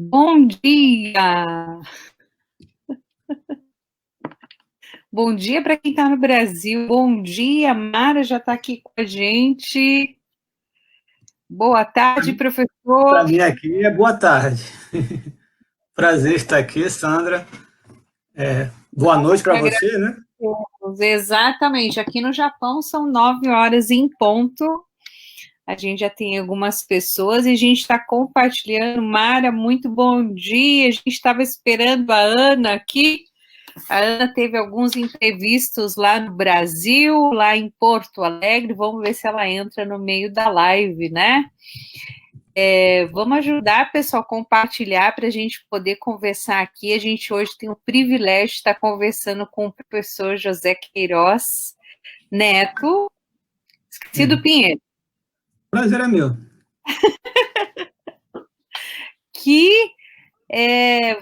Bom dia! Bom dia para quem está no Brasil. Bom dia, Mara já está aqui com a gente. Boa tarde, Para professor. mim aqui é boa tarde. Prazer estar aqui, Sandra. Boa noite para você, né? Exatamente. Aqui no Japão são 9 horas em ponto. A gente já tem algumas pessoas e a gente está compartilhando. Mara, muito bom dia. A gente estava esperando a Ana aqui. A Ana teve alguns imprevistos lá no Brasil, lá em Porto Alegre. Vamos ver se ela entra no meio da live, né? Vamos ajudar, pessoal, a compartilhar para a gente poder conversar aqui. A gente hoje tem o privilégio de estar conversando com o professor José Queiroz Neto. Esqueci do Pinheiro. Prazer é meu. Que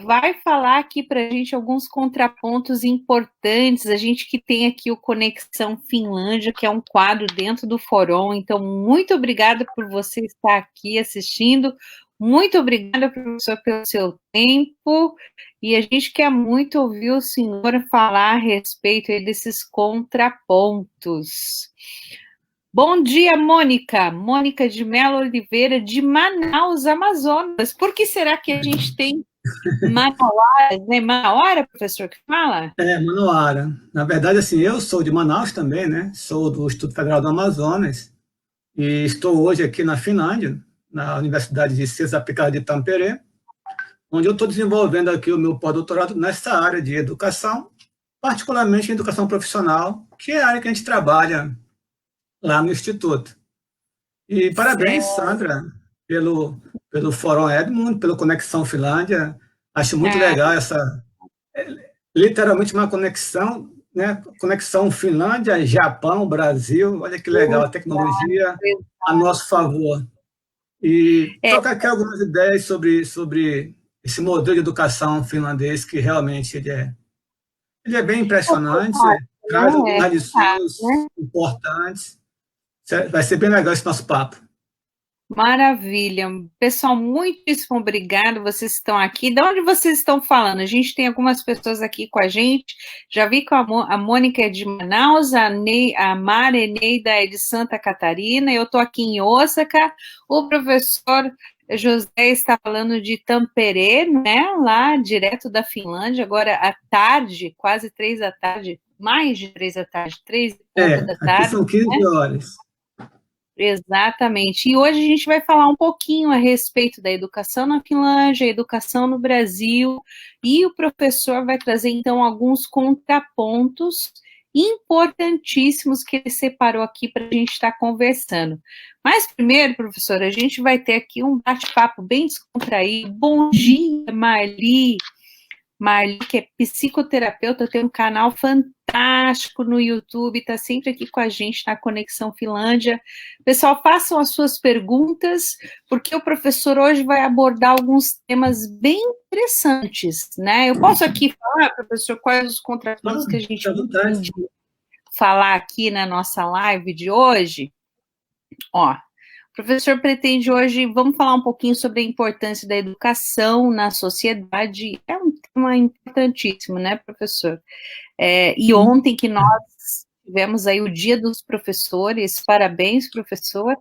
vai falar aqui para a gente alguns contrapontos importantes. A gente que tem aqui o Conexão Finlândia, que é um quadro dentro do Fórum. Então, muito obrigada por você estar aqui assistindo. Muito obrigada, professor, pelo seu tempo. E a gente quer muito ouvir o senhor falar a respeito desses contrapontos. Bom dia, Mônica. Mônica de Mello Oliveira, de Manaus, Amazonas. Por que será que a gente tem Manauara, né? Manauara, professor, que fala? Manoara. Na verdade, assim, eu sou de Manaus também, né? Sou do Instituto Federal do Amazonas e estou hoje aqui na Finlândia, na Universidade de Ciências Aplicadas de Tampere, onde eu estou desenvolvendo aqui o meu pós-doutorado nessa área de educação, particularmente em educação profissional, que é a área que a gente trabalha lá no Instituto. E parabéns, Sandra, pelo Fórum Edmund, pelo Conexão Finlândia. Acho muito legal essa, literalmente uma conexão, né? Conexão Finlândia, Japão, Brasil. Olha que legal, a tecnologia a nosso favor. E trocar aqui algumas ideias sobre esse modelo de educação finlandês, que realmente ele é bem impressionante, traz algumas lições importantes. Vai ser bem legal esse nosso papo. Maravilha. Pessoal, muitíssimo obrigado, vocês estão aqui. De onde vocês estão falando? A gente tem algumas pessoas aqui com a gente. Já vi que a Mônica é de Manaus, a Mara Eneida é de Santa Catarina, eu estou aqui em Osaka. O professor José está falando de Tampere, né? Lá, direto da Finlândia, agora à tarde, quase 3 da tarde, mais de 3 da tarde, 3h30 da tarde. Aqui são 15 horas. Exatamente. E hoje a gente vai falar um pouquinho a respeito da educação na Finlândia, educação no Brasil, e o professor vai trazer, então, alguns contrapontos importantíssimos que ele separou aqui para a gente estar conversando. Mas primeiro, professor, a gente vai ter aqui um bate-papo bem descontraído. Bom dia, Marli. Marli, que é psicoterapeuta, tem um canal fantástico no YouTube, está sempre aqui com a gente na Conexão Finlândia. Pessoal, façam as suas perguntas, porque o professor hoje vai abordar alguns temas bem interessantes, né? Eu posso aqui falar, professor, quais os contrapontos que a gente pode falar aqui na nossa live de hoje? Ó, o professor pretende hoje, vamos falar um pouquinho sobre a importância da educação na sociedade. É um tema importantíssimo, né, professor? E ontem que nós tivemos aí o Dia dos Professores, parabéns, professor.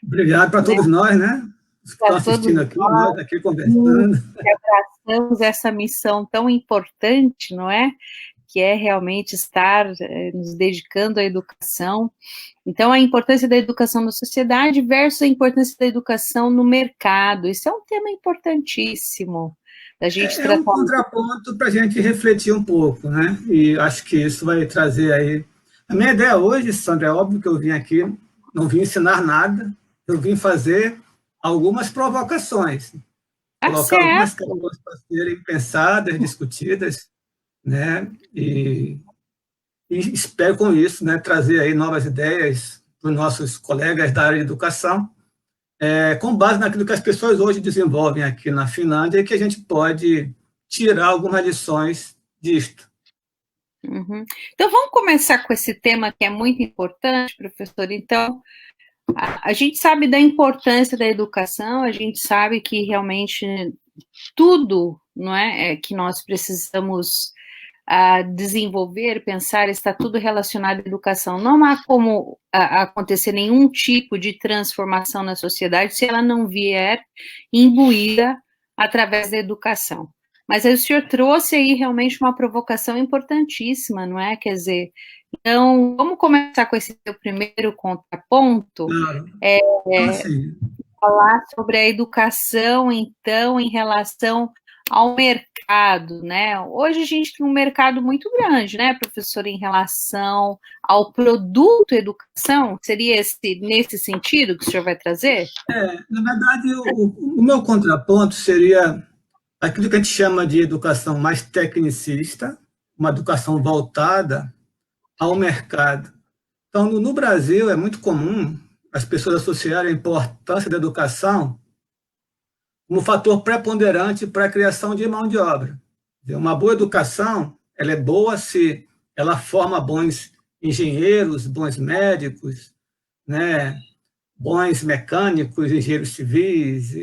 Obrigado para todos nós, né? Que estão assistindo aqui, nós aqui conversando. Abraçamos essa missão tão importante, não é? Que é realmente estar nos dedicando à educação. Então, a importância da educação na sociedade versus a importância da educação no mercado. Isso é um tema importantíssimo. Da gente um contraponto para a gente refletir um pouco, né? E acho que isso vai trazer aí. A minha ideia hoje, Sandra, é óbvio que eu vim aqui, não vim ensinar nada, eu vim fazer algumas provocações, colocar algumas questões para serem pensadas, discutidas, né? E espero com isso, né, trazer aí novas ideias para os nossos colegas da área de educação, com base naquilo que as pessoas hoje desenvolvem aqui na Finlândia e que a gente pode tirar algumas lições disto. Uhum. Então, vamos começar com esse tema que é muito importante, professor. Então, a gente sabe da importância da educação, a gente sabe que realmente tudo, não é, que nós precisamos desenvolver, pensar, está tudo relacionado à educação. Não há como acontecer nenhum tipo de transformação na sociedade se ela não vier imbuída através da educação. Mas aí o senhor trouxe aí realmente uma provocação importantíssima, não é? Quer dizer, então, vamos começar com esse seu primeiro contraponto. Claro. Então, É, assim, falar sobre a educação, então, em relação ao mercado, né? Hoje a gente tem um mercado muito grande, né, professor, em relação ao produto educação. Seria nesse sentido que o senhor vai trazer? na verdade, o meu contraponto seria aquilo que a gente chama de educação mais tecnicista, uma educação voltada ao mercado. Então, no Brasil, é muito comum as pessoas associarem a importância da educação como fator preponderante para a criação de mão de obra. Uma boa educação, ela é boa se ela forma bons engenheiros, bons médicos, né, bons mecânicos, engenheiros civis,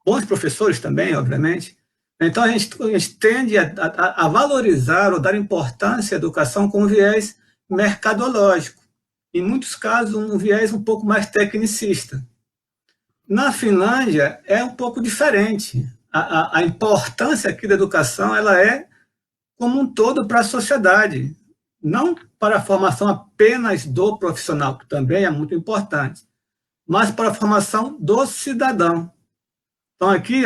bons professores também, obviamente. Então, a gente tende a valorizar ou dar importância à educação com um viés mercadológico. Em muitos casos, um viés um pouco mais tecnicista. Na Finlândia, é um pouco diferente. A importância aqui da educação ela é como um todo para a sociedade, não para a formação apenas do profissional, que também é muito importante, mas para a formação do cidadão. Então, aqui,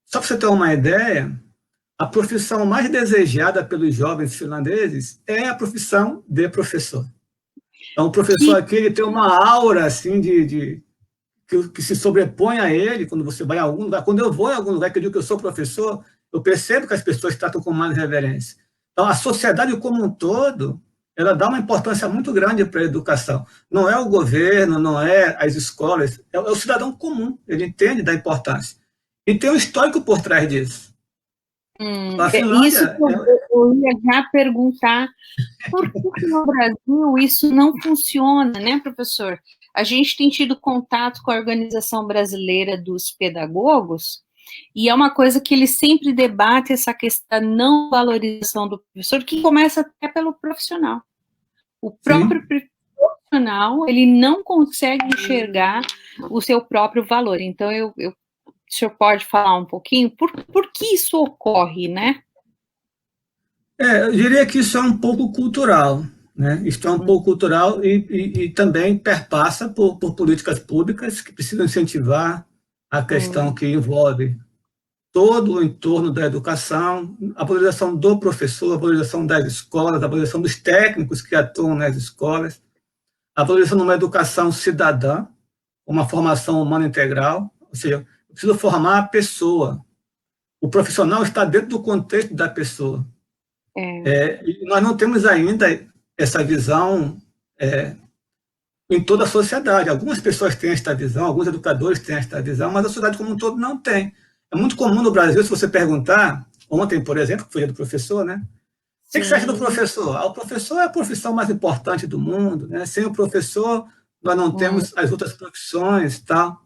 só para você ter uma ideia, a profissão mais desejada pelos jovens finlandeses é a profissão de professor. Então, o professor aqui ele tem uma aura assim, que se sobrepõe a ele quando você vai a algum lugar. Quando eu vou em algum lugar que eu digo que eu sou professor, eu percebo que as pessoas tratam com mais reverência. Então, a sociedade como um todo, ela dá uma importância muito grande para a educação. Não é o governo, não é as escolas, é o cidadão comum, ele entende da importância. E tem um histórico por trás disso. A Isso Finlândia... eu ia já perguntar, por que no Brasil isso não funciona, né, professor? A gente tem tido contato com a Organização Brasileira dos Pedagogos, e é uma coisa que eles sempre debatem essa questão da não valorização do professor, que começa até pelo profissional. O próprio Sim. profissional, ele não consegue enxergar o seu próprio valor. Então, o senhor pode falar um pouquinho por que isso ocorre, né? Eu diria que isso é um pouco cultural, né? Isso é um pouco cultural e também perpassa por políticas públicas que precisam incentivar a questão que envolve todo o entorno da educação, a valorização do professor, a valorização das escolas, a valorização dos técnicos que atuam nas escolas, a valorização de uma educação cidadã, uma formação humana integral, ou seja, eu preciso formar a pessoa. O profissional está dentro do contexto da pessoa. E nós não temos ainda essa visão em toda a sociedade. Algumas pessoas têm esta visão, alguns educadores têm esta visão, mas a sociedade como um todo não tem. É muito comum no Brasil, se você perguntar, ontem, por exemplo, que foi dia do professor, né? O que você acha do professor? O professor é a profissão mais importante do mundo, né? Sem o professor, nós não temos as outras profissões e tal.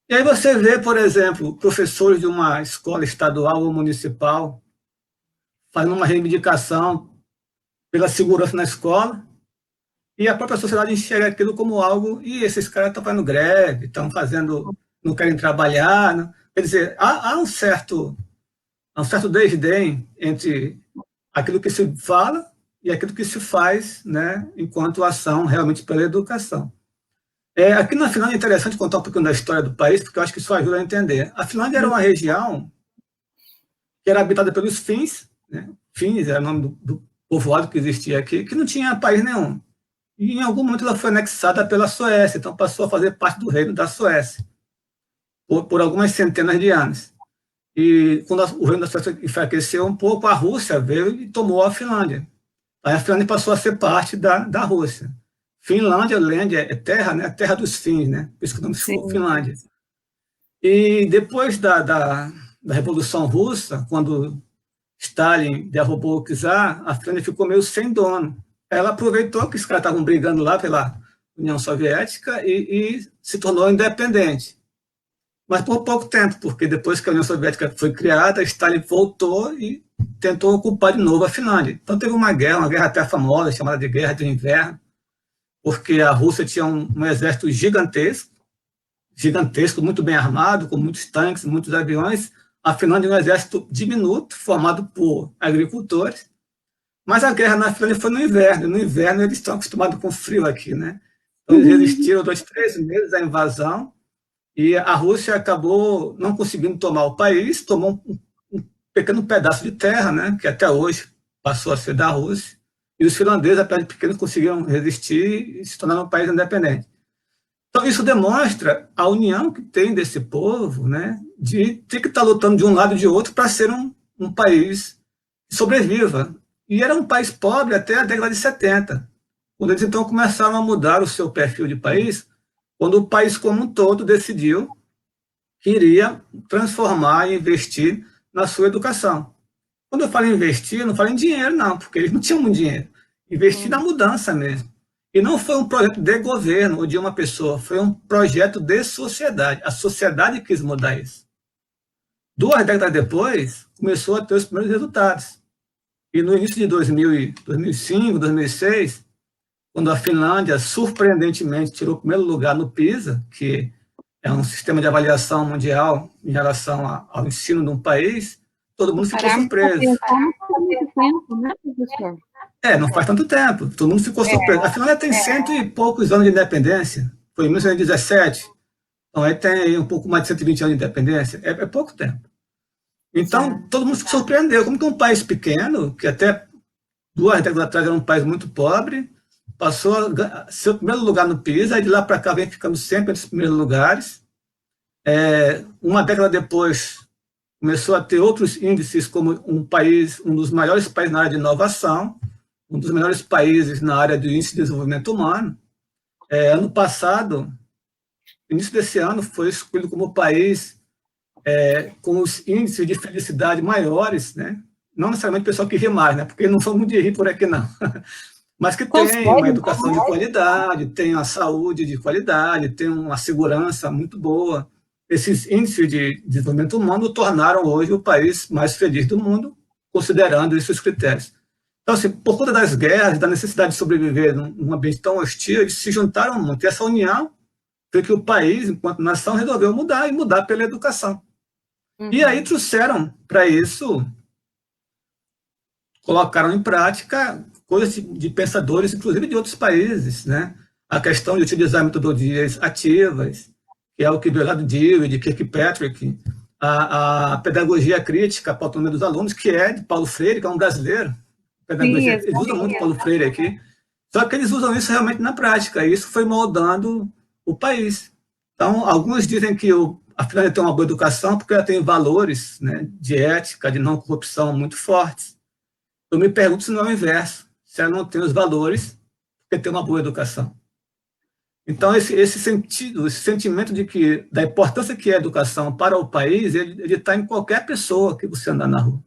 E aí você vê, por exemplo, professores de uma escola estadual ou municipal fazendo uma reivindicação pela segurança na escola, e a própria sociedade enxerga aquilo como algo, e esses caras estão fazendo greve, estão fazendo, não querem trabalhar. Não. Quer dizer, há um certo desdém entre aquilo que se fala e aquilo que se faz, né, enquanto ação realmente pela educação. Aqui na Finlândia é interessante contar um pouquinho da história do país, porque eu acho que isso ajuda a entender. A Finlândia era uma região que era habitada pelos Finns, né? Finns era o nome do povoado que existia aqui, que não tinha país nenhum. E em algum momento ela foi anexada pela Suécia, então passou a fazer parte do reino da Suécia, por algumas centenas de anos. E quando o reino da Suécia enfraqueceu um pouco, a Rússia veio e tomou a Finlândia. Aí a Finlândia passou a ser parte da Rússia. Finlândia, Lândia, é terra, né? Terra dos fins, né? Por isso que o nome ficou Finlândia. E depois da Revolução Russa, quando Stalin derrubou o czar, a Finlândia ficou meio sem dono. Ela aproveitou que os caras estavam brigando lá pela União Soviética e se tornou independente. mas por pouco tempo, porque depois que a União Soviética foi criada, Stalin voltou e tentou ocupar de novo a Finlândia. Então teve uma guerra até famosa, chamada de Guerra do Inverno, porque a Rússia tinha um exército gigantesco, muito bem armado, com muitos tanques, muitos aviões. A Finlândia é um exército diminuto, formado por agricultores, mas a guerra na Finlândia foi no inverno. No inverno eles estão acostumados com frio aqui, né? Então eles resistiram 2, 3 meses à invasão, e a Rússia acabou não conseguindo tomar o país, tomou um pequeno pedaço de terra, né, que até hoje passou a ser da Rússia, e os finlandeses, apesar de pequenos, conseguiram resistir e se tornaram um país independente. Então, isso demonstra a união que tem desse povo, né, de ter que estar lutando de um lado e de outro para ser um país que sobreviva. E era um país pobre até a década de 70, quando eles então começaram a mudar o seu perfil de país, quando o país como um todo decidiu que iria transformar e investir na sua educação. Quando eu falo em investir, eu não falo em dinheiro, não, porque eles não tinham muito dinheiro. Investir na mudança mesmo. E não foi um projeto de governo ou de uma pessoa, foi um projeto de sociedade. A sociedade quis mudar isso. 2 décadas depois, começou a ter os primeiros resultados. E no início de 2005, 2006, quando a Finlândia, surpreendentemente, tirou o primeiro lugar no PISA, que é um sistema de avaliação mundial em relação ao ensino de um país, todo mundo ficou surpreso. Não faz tanto tempo. Todo mundo ficou surpreso. A Finlândia tem 100 e poucos anos de independência. Foi em 1917. Então, aí tem aí um pouco mais de 120 anos de independência. É pouco tempo. Então, todo mundo se surpreendeu. Como que um país pequeno, que até 2 décadas atrás era um país muito pobre, passou a ser o primeiro lugar no PISA, e de lá para cá vem ficando sempre entre os primeiros lugares. 1 década depois, começou a ter outros índices, como um dos maiores países na área de inovação, um dos melhores países na área do índice de desenvolvimento humano. Ano passado, início desse ano, foi escolhido como país com os índices de felicidade maiores, né? Não necessariamente o pessoal que ri mais, né? Porque não são muito de rir por aqui, não. Mas que tem uma educação de qualidade, tem a saúde de qualidade, tem uma segurança muito boa. Esses índices de desenvolvimento humano tornaram hoje o país mais feliz do mundo, considerando esses critérios. Então, assim, por conta das guerras, da necessidade de sobreviver num ambiente tão hostil, eles se juntaram muito. E essa união foi que o país, enquanto nação, resolveu mudar, e mudar pela educação. E aí trouxeram para isso, colocaram em prática coisas de pensadores, inclusive de outros países, né? A questão de utilizar metodologias ativas, que é o que veio lá do Dewey, de Kirkpatrick, a pedagogia crítica para a autonomia dos alunos, que é de Paulo Freire, que é um brasileiro. Pedagogia, eles usam muito Paulo Freire aqui, só que eles usam isso realmente na prática, e isso foi moldando o país. Então, alguns dizem que a Finlândia tem uma boa educação porque ela tem valores, né, de ética, de não corrupção muito fortes. Eu me pergunto se não é o inverso, se ela não tem os valores porque tem uma boa educação. Então, esse sentido, esse sentimento da importância que é a educação para o país, ele está em qualquer pessoa que você andar na rua.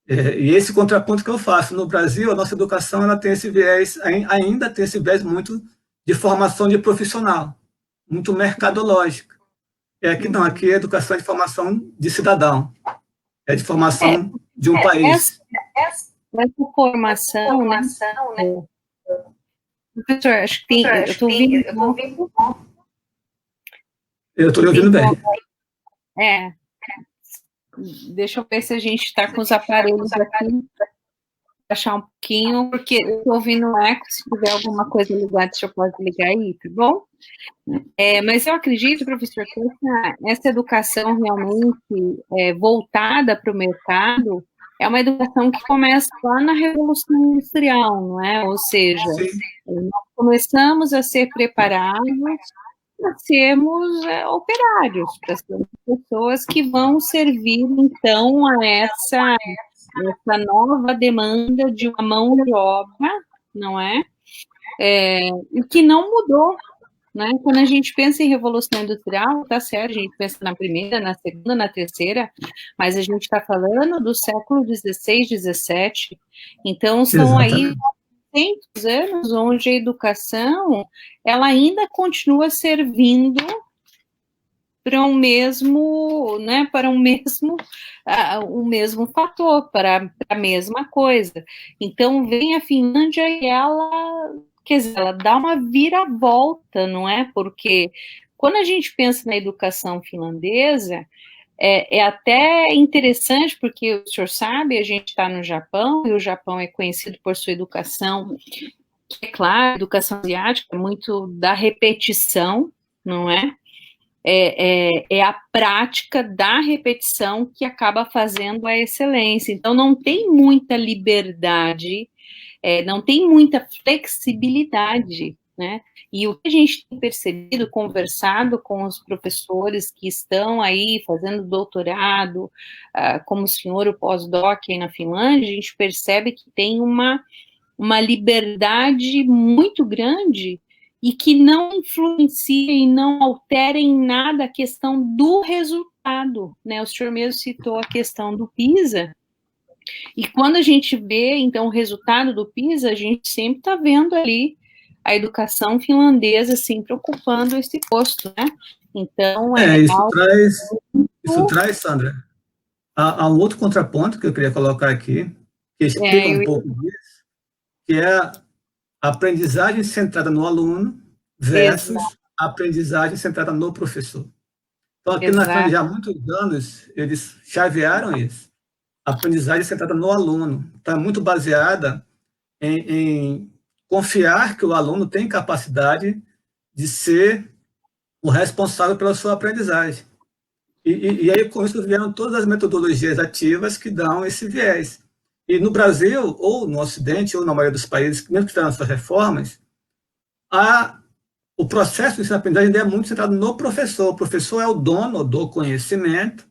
E esse contraponto que eu faço. No Brasil, a nossa educação ela tem esse viés, ainda tem esse viés muito de formação de profissional, muito mercadológica. Aqui não, aqui é educação de formação de cidadão, de formação de um país. Essa formação, né? Professor, acho que tem. Eu estou ouvindo. Eu estou ouvindo bem. Deixa eu ver se a gente está com os aparelhos aqui. Achar um pouquinho, porque eu estou ouvindo um eco. Se tiver alguma coisa ligada, você pode ligar aí, tá bom? Mas eu acredito, professor, que essa educação realmente voltada para o mercado é uma educação que começa lá na Revolução Industrial, não é? Ou seja, nós começamos a ser preparados para sermos operários, para sermos pessoas que vão servir, então, a essa nova demanda de uma mão de obra, não é? E que não mudou, né? Quando a gente pensa em Revolução Industrial, tá certo, a gente pensa na primeira, na segunda, na terceira, mas a gente está falando do século XVI, XVII, então são aí 100 anos onde a educação, ela ainda continua servindo para um mesmo, né, para o mesmo fator, para a mesma coisa. Então, vem a Finlândia e ela, quer dizer, ela dá uma viravolta, não é? Porque quando a gente pensa na educação finlandesa, é até interessante, porque o senhor sabe, a gente está no Japão, e o Japão é conhecido por sua educação, que é claro, a educação asiática é muito da repetição, não é? É a prática da repetição que acaba fazendo a excelência. Então, não tem muita liberdade, não tem muita flexibilidade, né? E o que a gente tem percebido, conversado com os professores que estão aí fazendo doutorado, como o senhor, o pós-doc aí na Finlândia, a gente percebe que tem uma liberdade muito grande e que não influencia e não altera em nada a questão do resultado, né? O senhor mesmo citou a questão do PISA, e quando a gente vê, então, o resultado do PISA, a gente sempre está vendo ali a educação finlandesa, sempre ocupando esse posto, né? Então, isso traz, Sandra, há um outro contraponto que eu queria colocar aqui, que explica um pouco disso, que é a aprendizagem centrada no aluno versus a aprendizagem centrada no professor. Então, aqui na Finlândia, já há muitos anos, eles chavearam isso. A aprendizagem centrada no aluno. Está muito baseada em confiar que o aluno tem capacidade de ser o responsável pela sua aprendizagem. E aí, com isso, vieram todas as metodologias ativas que dão esse viés. E no Brasil, ou no Ocidente, ou na maioria dos países, mesmo que estão nas suas reformas, o processo de ensino-aprendizagem é muito centrado no professor. O professor é o dono do conhecimento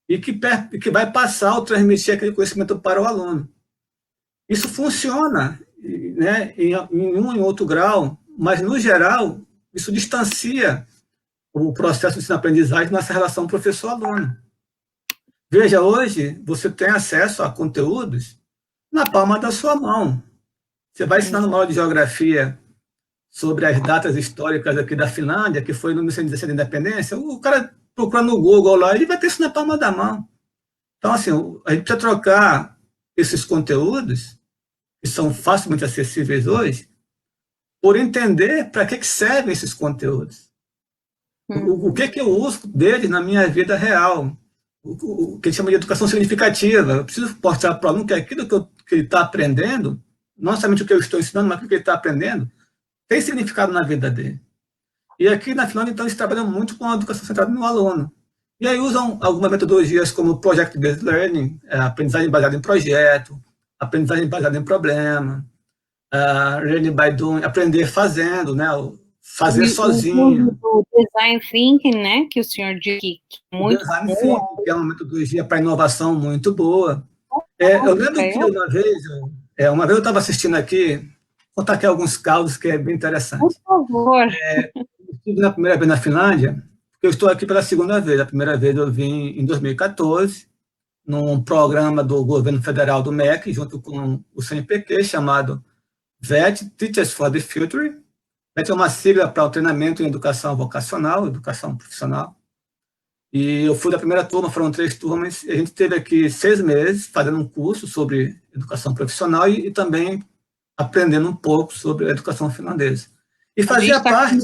e que vai passar ou transmitir aquele conhecimento para o aluno. Isso funciona, né, em um e outro grau, mas, no geral, isso distancia o processo de ensino-aprendizagem nessa relação professor-aluno. Veja, hoje, você tem acesso a conteúdos na palma da sua mão. Você vai ensinar numa aula de geografia sobre as datas históricas aqui da Finlândia, que foi no 1917 da independência, o cara procura no Google lá, ele vai ter isso na palma da mão. Então, assim, a gente precisa trocar esses conteúdos, que são facilmente acessíveis hoje, por entender para que servem esses conteúdos. O que eu uso deles na minha vida real. O que a gente chama de educação significativa. Eu preciso mostrar para o aluno que aquilo que ele está aprendendo, não somente o que eu estou ensinando, mas o que ele está aprendendo, tem significado na vida dele. E aqui na Finlândia, então, eles trabalham muito com a educação centrada no aluno. E aí usam algumas metodologias como Project-Based Learning, aprendizagem baseada em projeto, aprendizagem baseada em problema, Learning by Doing, aprender fazendo, né? Fazer sozinho. O Design Thinking, né? Que o senhor disse que é muito Design Thinking, que é uma metodologia para inovação muito boa. Eu lembro que uma vez eu estava assistindo aqui, vou contar aqui alguns causos que é bem interessante. Por favor. Eu estive na primeira vez na Finlândia, porque eu estou aqui pela segunda vez. A primeira vez eu vim em 2014, num programa do governo federal do MEC, junto com o CNPq, chamado VET, Teachers for the Future. VET é uma sigla para o treinamento em educação vocacional, educação profissional. E eu fui da primeira turma, foram 3 turmas, e a gente teve aqui 6 meses fazendo um curso sobre educação profissional e também aprendendo um pouco sobre a educação finlandesa. E fazia parte...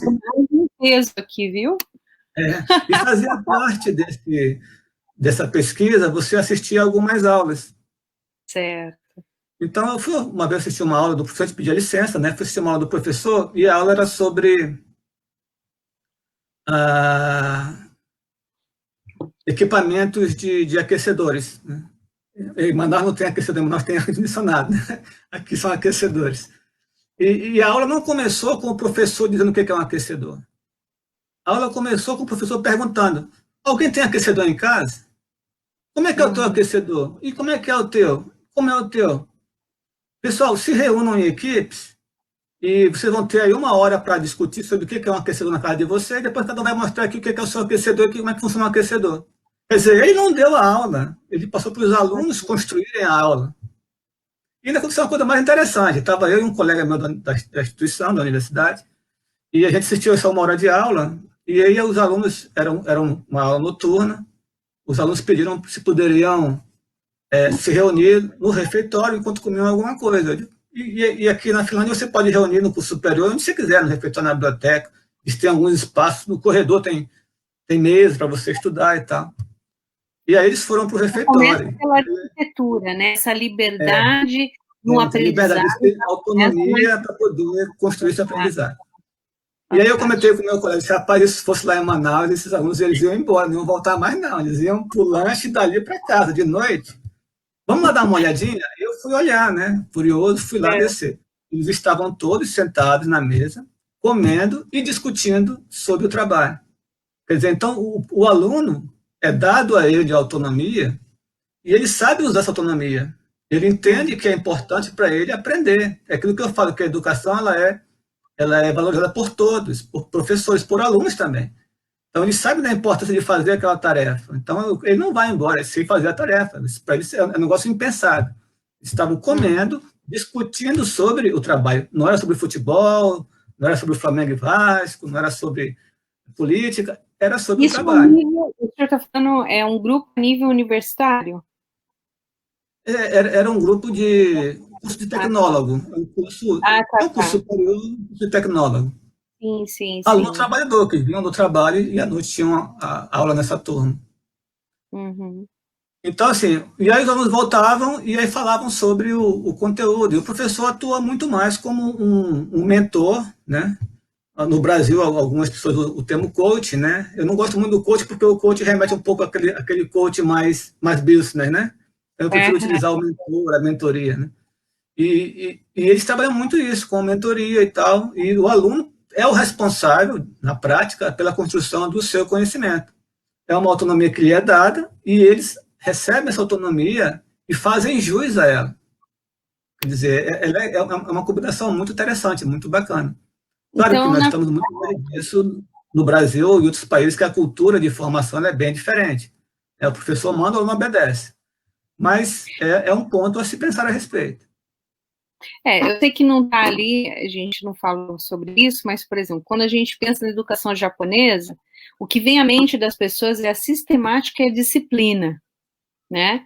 peso aqui, viu? E fazia parte dessa pesquisa, você assistia algumas aulas. Certo. Então, eu fui uma vez assistir uma aula do professor, a gente pedia licença, né? Fui assistir uma aula do professor, e a aula era sobre equipamentos de aquecedores. Né? Em Manaus não tem aquecedor, em Manaus tem ar-condicionado. Né? Aqui são aquecedores. E a aula não começou com o professor dizendo o que é um aquecedor. A aula começou com o professor perguntando: alguém tem aquecedor em casa? Como é que é o teu aquecedor? E como é que é o teu? Como é o teu? Pessoal, se reúnam em equipes e vocês vão ter aí 1 hora para discutir sobre o que é um aquecedor na casa de vocês, e depois cada um vai mostrar aqui o que é o seu aquecedor e como é que funciona um aquecedor. Quer dizer, ele não deu a aula, ele passou para os alunos construírem a aula. E ainda aconteceu uma coisa mais interessante. Estava eu e um colega meu da instituição, da universidade, e a gente assistiu essa 1 hora de aula, E aí os alunos, eram uma aula noturna, os alunos pediram se poderiam se reunir no refeitório enquanto comiam alguma coisa. E aqui na Finlândia você pode reunir no curso superior onde você quiser, no refeitório, na biblioteca, eles têm alguns espaços, no corredor tem mesa para você estudar e tal. E aí eles foram para o Começa refeitório. pela arquitetura, né? Essa liberdade no Liberdade, aprendizado. eles têm autonomia para poder construir esse aprendizado. E aí eu comentei com o meu colega, se rapaz, se fosse lá em Manaus, esses alunos eles iam embora, não iam voltar mais não, eles iam para o lanche dali para casa, de noite. Vamos lá dar uma olhadinha? Eu fui olhar, né? Curioso, fui lá descer. Eles estavam todos sentados na mesa, comendo e discutindo sobre o trabalho. Quer dizer, então o aluno é dado a ele de autonomia e ele sabe usar essa autonomia. Ele entende que é importante para ele aprender. É aquilo que eu falo, que a educação ela é valorizada por todos, por professores, por alunos também. Então, ele sabe da importância de fazer aquela tarefa. Então, ele não vai embora sem fazer a tarefa. Para ele é um negócio impensado. Eles estavam comendo, discutindo sobre o trabalho. Não era sobre futebol, não era sobre o Flamengo e Vasco, não era sobre política, era sobre o trabalho. O senhor está falando, é um grupo a nível universitário? Era um grupo de curso de tecnólogo. Um curso superior de tecnólogo. Sim. Aluno trabalhador, que vinham do trabalho e à noite tinham a aula nessa turma. Uhum. Então, assim, e aí os alunos voltavam e aí falavam sobre o conteúdo. E o professor atua muito mais como um mentor, né? No Brasil, algumas pessoas usam o termo coach, né? Eu não gosto muito do coach porque o coach remete um pouco àquele coach mais business, né? Eu prefiro utilizar o mentor, a mentoria, né? E eles trabalham muito isso, com mentoria e tal, e o aluno é o responsável, na prática, pela construção do seu conhecimento. É uma autonomia que lhe é dada e eles recebem essa autonomia e fazem jus a ela. Quer dizer, é uma combinação muito interessante, muito bacana. Claro que nós estamos muito longe disso no Brasil e outros países que a cultura de formação é bem diferente. O professor manda ou não obedece. Mas é um ponto a se pensar a respeito. Eu sei que não está ali, a gente não falou sobre isso, mas, por exemplo, quando a gente pensa na educação japonesa, o que vem à mente das pessoas é a sistemática e a disciplina, né?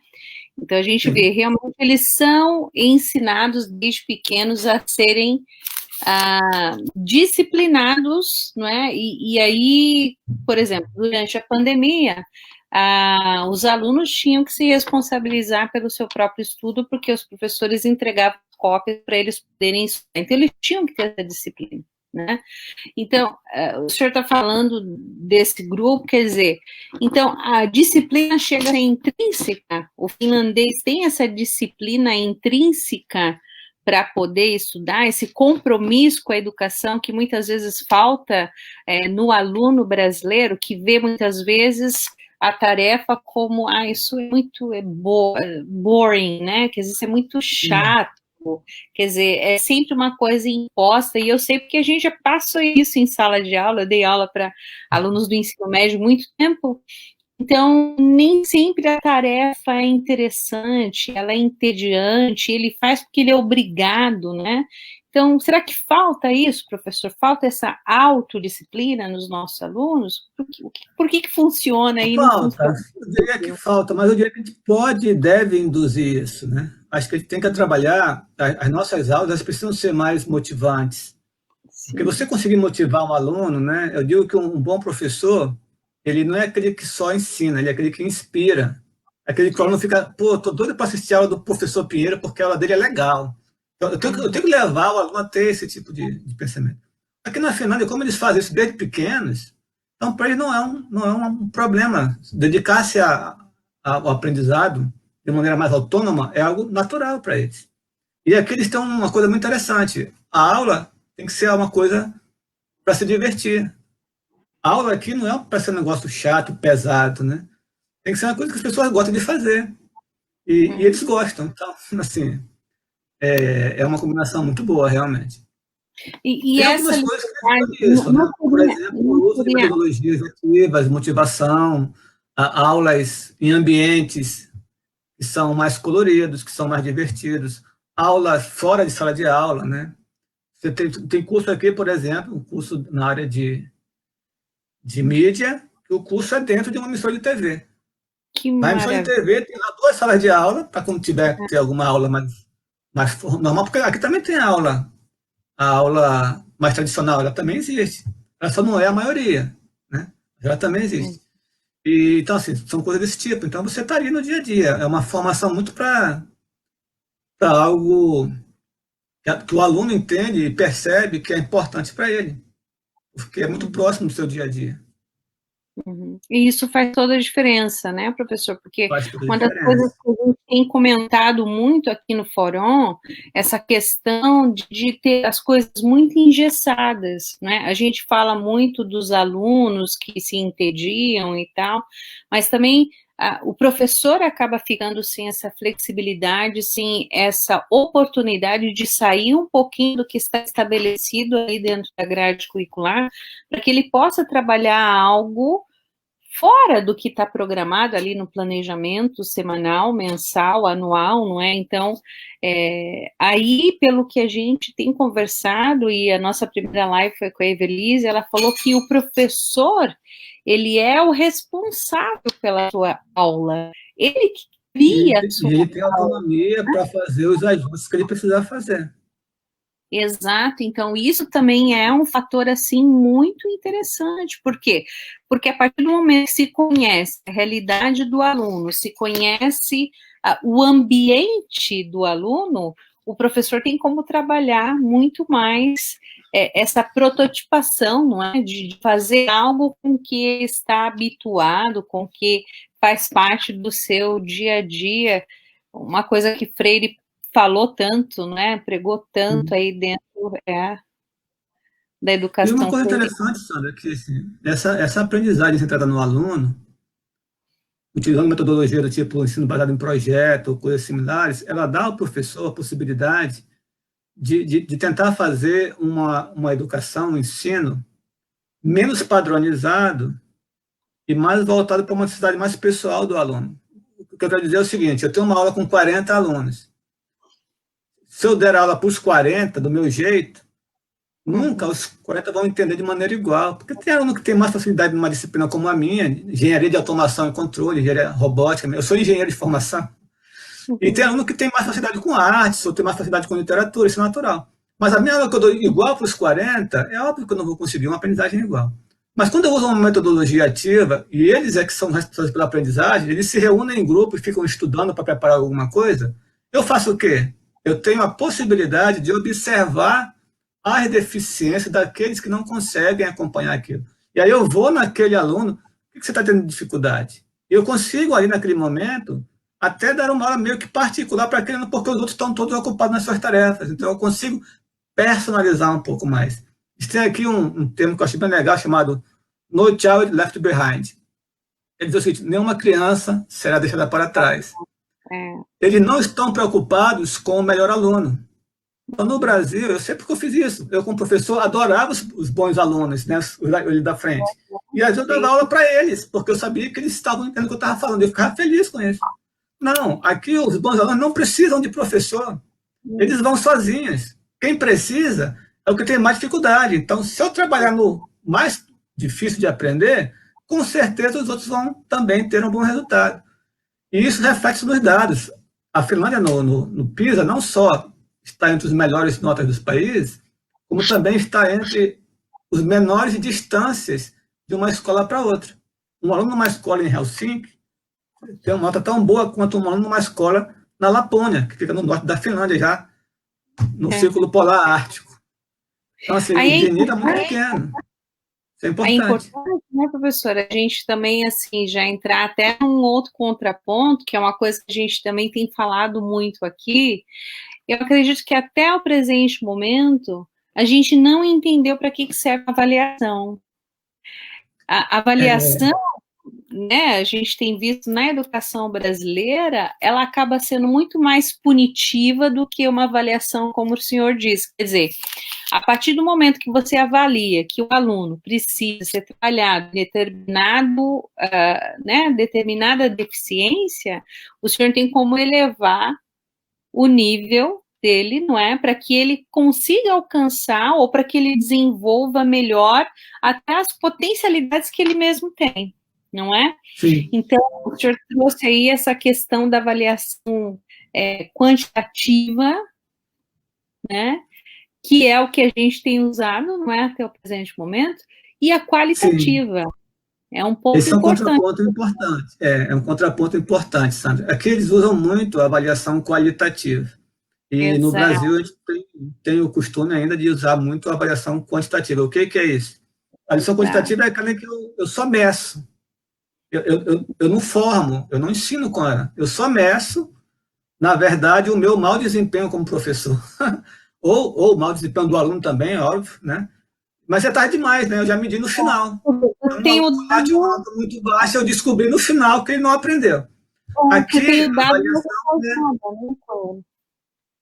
Então, a gente vê, realmente, eles são ensinados desde pequenos a serem disciplinados, não é? E aí, por exemplo, durante a pandemia, os alunos tinham que se responsabilizar pelo seu próprio estudo, porque os professores entregavam cópias para eles poderem estudar. Então, eles tinham que ter essa disciplina, né? Então, o senhor está falando desse grupo, quer dizer, então, a disciplina chega a ser intrínseca, o finlandês tem essa disciplina intrínseca para poder estudar, esse compromisso com a educação que muitas vezes falta no aluno brasileiro, que vê muitas vezes a tarefa como, isso é muito boring, né? Quer dizer, isso é muito chato. Quer dizer, é sempre uma coisa imposta, e eu sei porque a gente já passou isso em sala de aula, eu dei aula para alunos do ensino médio muito tempo, então nem sempre a tarefa é interessante, ela é entediante, ele faz porque ele é obrigado, né? Então, será que falta isso, professor? Falta essa autodisciplina nos nossos alunos? Por que funciona aí? Falta, eu diria que falta, mas eu diria que a gente pode e deve induzir isso, né? Acho que a gente tem que trabalhar, as nossas aulas elas precisam ser mais motivantes. Sim. Porque você conseguir motivar um aluno, né? Eu digo que um bom professor, ele não é aquele que só ensina, ele é aquele que inspira. Aquele que o aluno fica, tô doido para assistir a aula do professor Pinheiro porque a aula dele é legal. Eu tenho que levar o aluno a ter esse tipo de pensamento. Aqui na Finlândia, como eles fazem isso desde pequenos, então para eles não é um problema. Dedicar-se ao aprendizado de maneira mais autônoma é algo natural para eles. E aqui eles têm uma coisa muito interessante. A aula tem que ser uma coisa para se divertir. A aula aqui não é para ser um negócio chato, pesado, né? Tem que ser uma coisa que as pessoas gostam de fazer. E eles gostam. Então, assim, é uma combinação muito boa, realmente. E tem algumas coisas que isso, né? Por exemplo, o uso de metodologias ativas, motivação, aulas em ambientes que são mais coloridos, que são mais divertidos, aulas fora de sala de aula, né? Você tem curso aqui, por exemplo, um curso na área de de mídia, que o curso é dentro de uma emissora de TV. Que Na emissora de maravilha. TV tem lá 2 salas de aula, para quando tiver ter alguma aula mais normal, porque aqui também tem a aula mais tradicional, ela também existe. Ela só não é a maioria, né? Ela também existe. E, então, assim, são coisas desse tipo. Então, você está ali no dia a dia. É uma formação muito para algo que o aluno entende e percebe que é importante para ele, porque é muito próximo do seu dia a dia. Uhum. E isso faz toda a diferença, né, professor? Porque Faz toda a uma das coisas diferença. que a gente tem comentado muito aqui no Fórum, essa questão de ter as coisas muito engessadas, né? A gente fala muito dos alunos que se entediam e tal, mas também o professor acaba ficando sem essa flexibilidade, sem essa oportunidade de sair um pouquinho do que está estabelecido aí dentro da grade curricular, para que ele possa trabalhar algo fora do que está programado ali no planejamento semanal, mensal, anual, não é? Então, aí, pelo que a gente tem conversado, e a nossa primeira live foi com a Evelise, ela falou que o professor, ele é o responsável pela sua aula, ele que cria a E sua ele tem aula. autonomia para fazer os ajustes que ele precisar fazer. Exato, então isso também é um fator assim muito interessante. Por quê? Porque a partir do momento que se conhece a realidade do aluno, se conhece o ambiente do aluno, o professor tem como trabalhar muito mais essa prototipação, não é? De fazer algo com que ele está habituado, com que faz parte do seu dia a dia, uma coisa que Freire falou tanto, né, pregou tanto aí dentro da E uma educação coisa fluida. interessante, Sandra, é que assim, essa aprendizagem centrada no aluno, utilizando metodologia do tipo ensino baseado em projeto ou coisas similares, ela dá ao professor a possibilidade de tentar fazer uma educação, um ensino menos padronizado e mais voltado para uma necessidade mais pessoal do aluno. O que eu quero dizer é o seguinte, eu tenho uma aula com 40 alunos. Se eu der aula para os 40, do meu jeito, nunca os 40 vão entender de maneira igual, porque tem aluno que tem mais facilidade numa disciplina como a minha, engenharia de automação e controle, engenharia robótica, eu sou engenheiro de formação, e tem aluno que tem mais facilidade com artes, ou tem mais facilidade com literatura, isso é natural. Mas a minha aula que eu dou igual para os 40, é óbvio que eu não vou conseguir uma aprendizagem igual. Mas quando eu uso uma metodologia ativa, e eles é que são responsáveis pela aprendizagem, eles se reúnem em grupo e ficam estudando para preparar alguma coisa, eu faço o quê? Eu tenho a possibilidade de observar as deficiências daqueles que não conseguem acompanhar aquilo. E aí eu vou naquele aluno, o que você está tendo dificuldade? Eu consigo ali naquele momento até dar uma aula meio que particular para aquele, porque os outros estão todos ocupados nas suas tarefas. Então eu consigo personalizar um pouco mais. Tem aqui um termo que eu achei bem legal chamado No Child Left Behind. Ele diz o seguinte: nenhuma criança será deixada para trás. Eles não estão preocupados com o melhor aluno. Então, no Brasil, eu sei porque eu fiz isso. Eu, como professor, adorava os bons alunos, né, os da frente. E às vezes eu dava aula para eles, porque eu sabia que eles estavam entendendo o que eu estava falando. Eu ficava feliz com isso. Não, aqui os bons alunos não precisam de professor. Eles vão sozinhos. Quem precisa é o que tem mais dificuldade. Então, se eu trabalhar no mais difícil de aprender, com certeza os outros vão também ter um bom resultado. E isso reflete nos dados. A Finlândia, no PISA, não só está entre os melhores notas dos países, como também está entre os menores distâncias de uma escola para outra. Um aluno numa escola em Helsinki tem uma nota tão boa quanto um aluno numa escola na Lapônia, que fica no norte da Finlândia, já no Círculo Polar Ártico. Então, assim, o DNI está muito pequeno. Isso é importante. importante, né, professora, a gente também, assim, já entrar até num outro contraponto, que é uma coisa que a gente também tem falado muito aqui. Eu acredito que até o presente momento, a gente não entendeu para que serve a avaliação. A avaliação, né, a gente tem visto na educação brasileira, ela acaba sendo muito mais punitiva do que uma avaliação, como o senhor disse. Quer dizer, a partir do momento que você avalia que o aluno precisa ser trabalhado em determinada deficiência, o senhor tem como elevar o nível dele, não é? Para que ele consiga alcançar ou para que ele desenvolva melhor até as potencialidades que ele mesmo tem, não é? Sim. Então, o senhor trouxe aí essa questão da avaliação quantitativa, né? Que é o que a gente tem usado, não é, até o presente momento, e a qualitativa. Sim. É um ponto Esse é um importante. contraponto importante. É um contraponto importante, Sandra. Aqui eles usam muito a avaliação qualitativa. E no Exato. Brasil a gente tem o costume ainda de usar muito a avaliação quantitativa. O que é isso? A avaliação quantitativa é aquela que eu só meço. Eu não formo, eu não ensino com ela. Eu só meço, na verdade, o meu mau desempenho como professor. ou o mau desempenho do aluno também, óbvio, né? Mas é tarde demais, né? Eu já medi no final. Eu tenho dado uma nota muito baixa, eu descobri no final que ele não aprendeu. eu tenho A dado avaliação,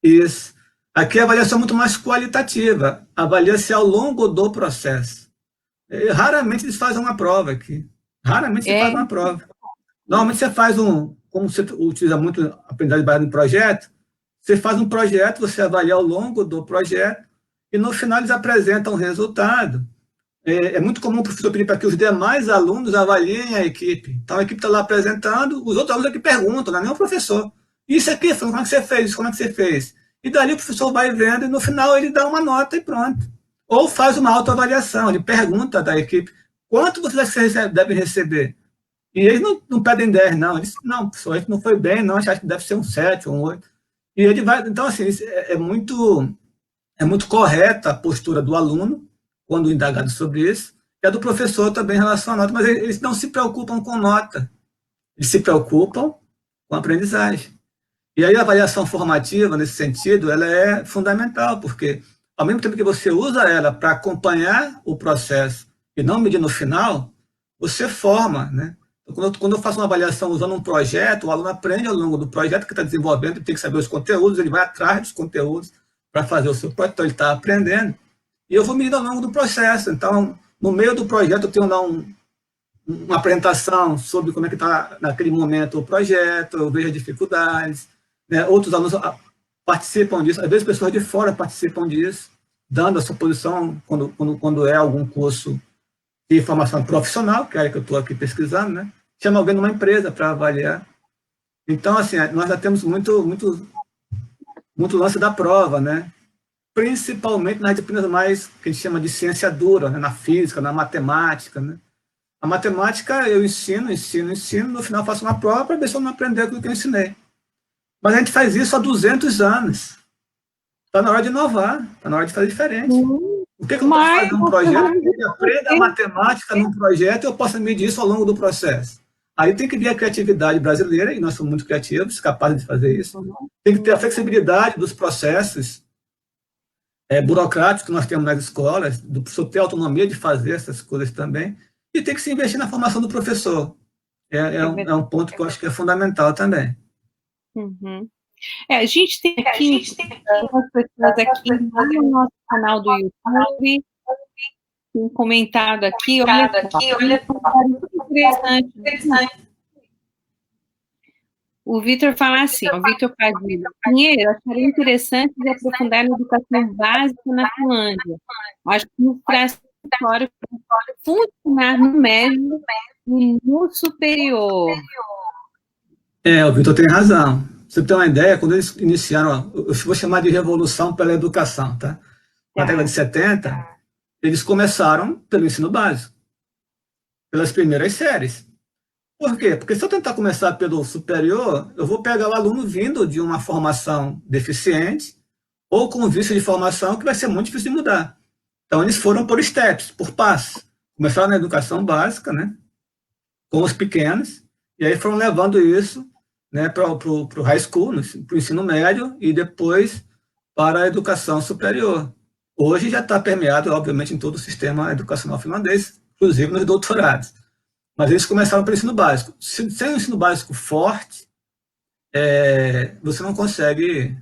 isso. Aqui a avaliação é muito mais qualitativa. Avalia-se ao longo do processo. Raramente eles fazem uma prova aqui. Raramente se faz uma prova. Normalmente você faz como você utiliza muito a aprendizagem baseada em projeto, você faz um projeto, você avalia ao longo do projeto, e no final eles apresentam o resultado. É muito comum o professor pedir para que os demais alunos avaliem a equipe. Então a equipe está lá apresentando, os outros alunos é que perguntam, não é nem o professor. Isso aqui, como é que você fez? Como é que você fez? E dali o professor vai vendo e no final ele dá uma nota e pronto. Ou faz uma autoavaliação, ele pergunta da equipe quanto vocês devem receber. E eles não pedem 10, não. Eles, não, professor, a gente não foi bem, não, acho que deve ser um 7 ou um 8. E ele vai. Então, assim, é muito correta a postura do aluno, quando indagado sobre isso, e a do professor também em relação à nota, mas eles não se preocupam com nota, eles se preocupam com a aprendizagem. E aí a avaliação formativa, nesse sentido, ela é fundamental, porque ao mesmo tempo que você usa ela para acompanhar o processo e não medir no final, você forma, né? Quando eu faço uma avaliação usando um projeto, o aluno aprende ao longo do projeto que está desenvolvendo, ele tem que saber os conteúdos, ele vai atrás dos conteúdos para fazer o seu projeto, então ele está aprendendo, e eu vou medindo ao longo do processo. Então, no meio do projeto, eu tenho lá uma apresentação sobre como é que está naquele momento o projeto, eu vejo as dificuldades, né? Outros alunos participam disso, às vezes pessoas de fora participam disso, dando a sua posição quando é algum curso de formação profissional, que é a que eu estou aqui pesquisando, né? Chama alguém numa empresa para avaliar. Então, assim, nós já temos muito lance da prova, né? Principalmente nas disciplinas mais que a gente chama de ciência dura, né? Na física, na matemática, né? A matemática eu ensino, no final faço uma prova para ver se eu não aprender aquilo que eu ensinei. Mas a gente faz isso há 200 anos. Está na hora de inovar, está na hora de fazer diferente. Por que eu posso fazer um projeto que ele aprenda a matemática num projeto e eu possa medir isso ao longo do processo? Aí tem que vir a criatividade brasileira, e nós somos muito criativos, capazes de fazer isso. Tem que ter a flexibilidade dos processos burocráticos que nós temos nas escolas, do professor ter autonomia de fazer essas coisas também, e tem que se investir na formação do professor. É um ponto que eu acho que é fundamental também. Uhum. A gente tem aqui algumas pessoas aqui no nosso canal do YouTube, tem comentado aqui, olha interessante. O Vitor fala assim, o Vitor Padilha, Pinheiro, acharia interessante de aprofundar na educação básica na Finlândia. Acho que nos traz história funcionar no médio e no superior. O Vitor tem razão. Pra você ter uma ideia, quando eles iniciaram, eu vou chamar de revolução pela educação, tá? Na década de 70, eles começaram pelo ensino básico, pelas primeiras séries. Por quê? Porque se eu tentar começar pelo superior, eu vou pegar o aluno vindo de uma formação deficiente ou com vício de formação que vai ser muito difícil de mudar. Então, eles foram por steps, por passos. Começaram na educação básica, né, com os pequenos, e aí foram levando isso, né, para o high school, para o ensino médio, e depois para a educação superior. Hoje já está permeado, obviamente, em todo o sistema educacional finlandês, inclusive nos doutorados. Mas eles começaram pelo ensino básico. Sem um ensino básico forte, você não consegue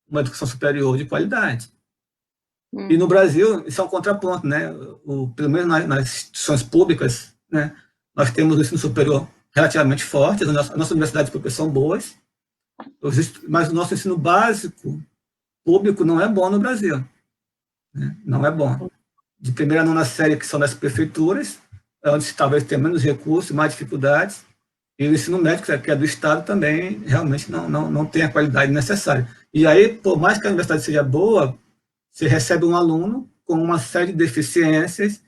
uma educação superior de qualidade. E no Brasil, isso é um contraponto, né? Pelo menos nas instituições públicas, né? Nós temos o ensino superior relativamente forte, as nossas universidades públicas são boas, mas o nosso ensino básico público não é bom no Brasil, né? Não é bom. De primeira a nona série, que são das prefeituras, é onde talvez tenha menos recursos, mais dificuldades, e o ensino médio, que é do Estado, também realmente não tem a qualidade necessária. E aí, por mais que a universidade seja boa, você recebe um aluno com uma série de deficiências,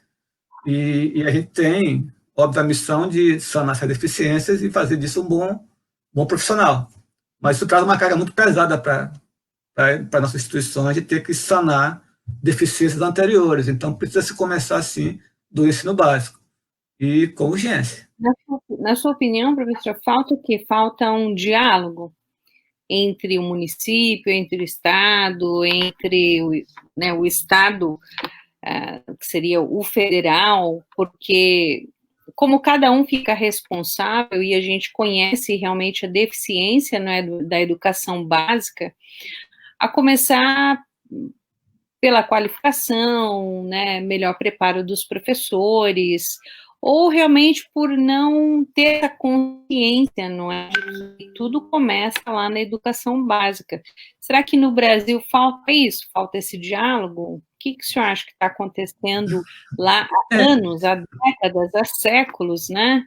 e a gente tem, óbvio, a missão de sanar essas deficiências e fazer disso um bom profissional. Mas isso traz uma carga muito pesada para nossas instituições de ter que sanar deficiências anteriores. Então, precisa se começar, assim, do ensino básico e com urgência. Na sua opinião, professor, falta o quê? Falta um diálogo entre o município, entre o Estado, entre o Estado, que seria o federal, porque como cada um fica responsável e a gente conhece realmente a deficiência, né, da educação básica, a começar pela qualificação, né, melhor preparo dos professores, ou realmente por não ter a consciência, não é? Que tudo começa lá na educação básica. Será que no Brasil falta isso? Falta esse diálogo? O que o senhor acha que está acontecendo lá há anos, há décadas, há séculos, né?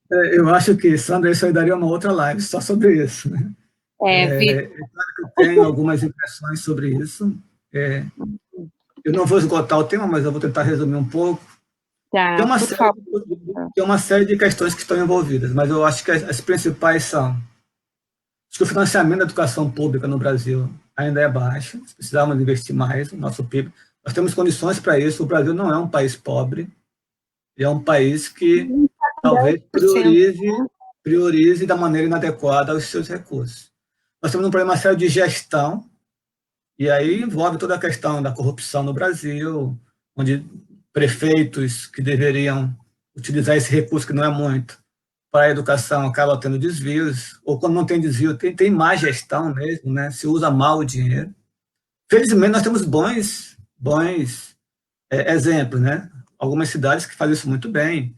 Eu acho que, Sandra, isso aí daria uma outra live só sobre isso, né? É claro que eu tenho algumas impressões sobre isso. Eu não vou esgotar o tema, mas eu vou tentar resumir um pouco. Tá, Tem uma série de questões que estão envolvidas, mas eu acho que as principais são: acho que o financiamento da educação pública no Brasil ainda é baixo, precisamos investir mais no nosso PIB. Nós temos condições para isso. O Brasil não é um país pobre, é um país que talvez priorize da maneira inadequada os seus recursos. Nós temos um problema sério de gestão, e aí envolve toda a questão da corrupção no Brasil, onde prefeitos que deveriam utilizar esse recurso, que não é muito, para a educação, acabam tendo desvios, ou quando não tem desvio, tem má gestão mesmo, né? Se usa mal o dinheiro. Felizmente, nós temos bons exemplos, né? Algumas cidades que fazem isso muito bem.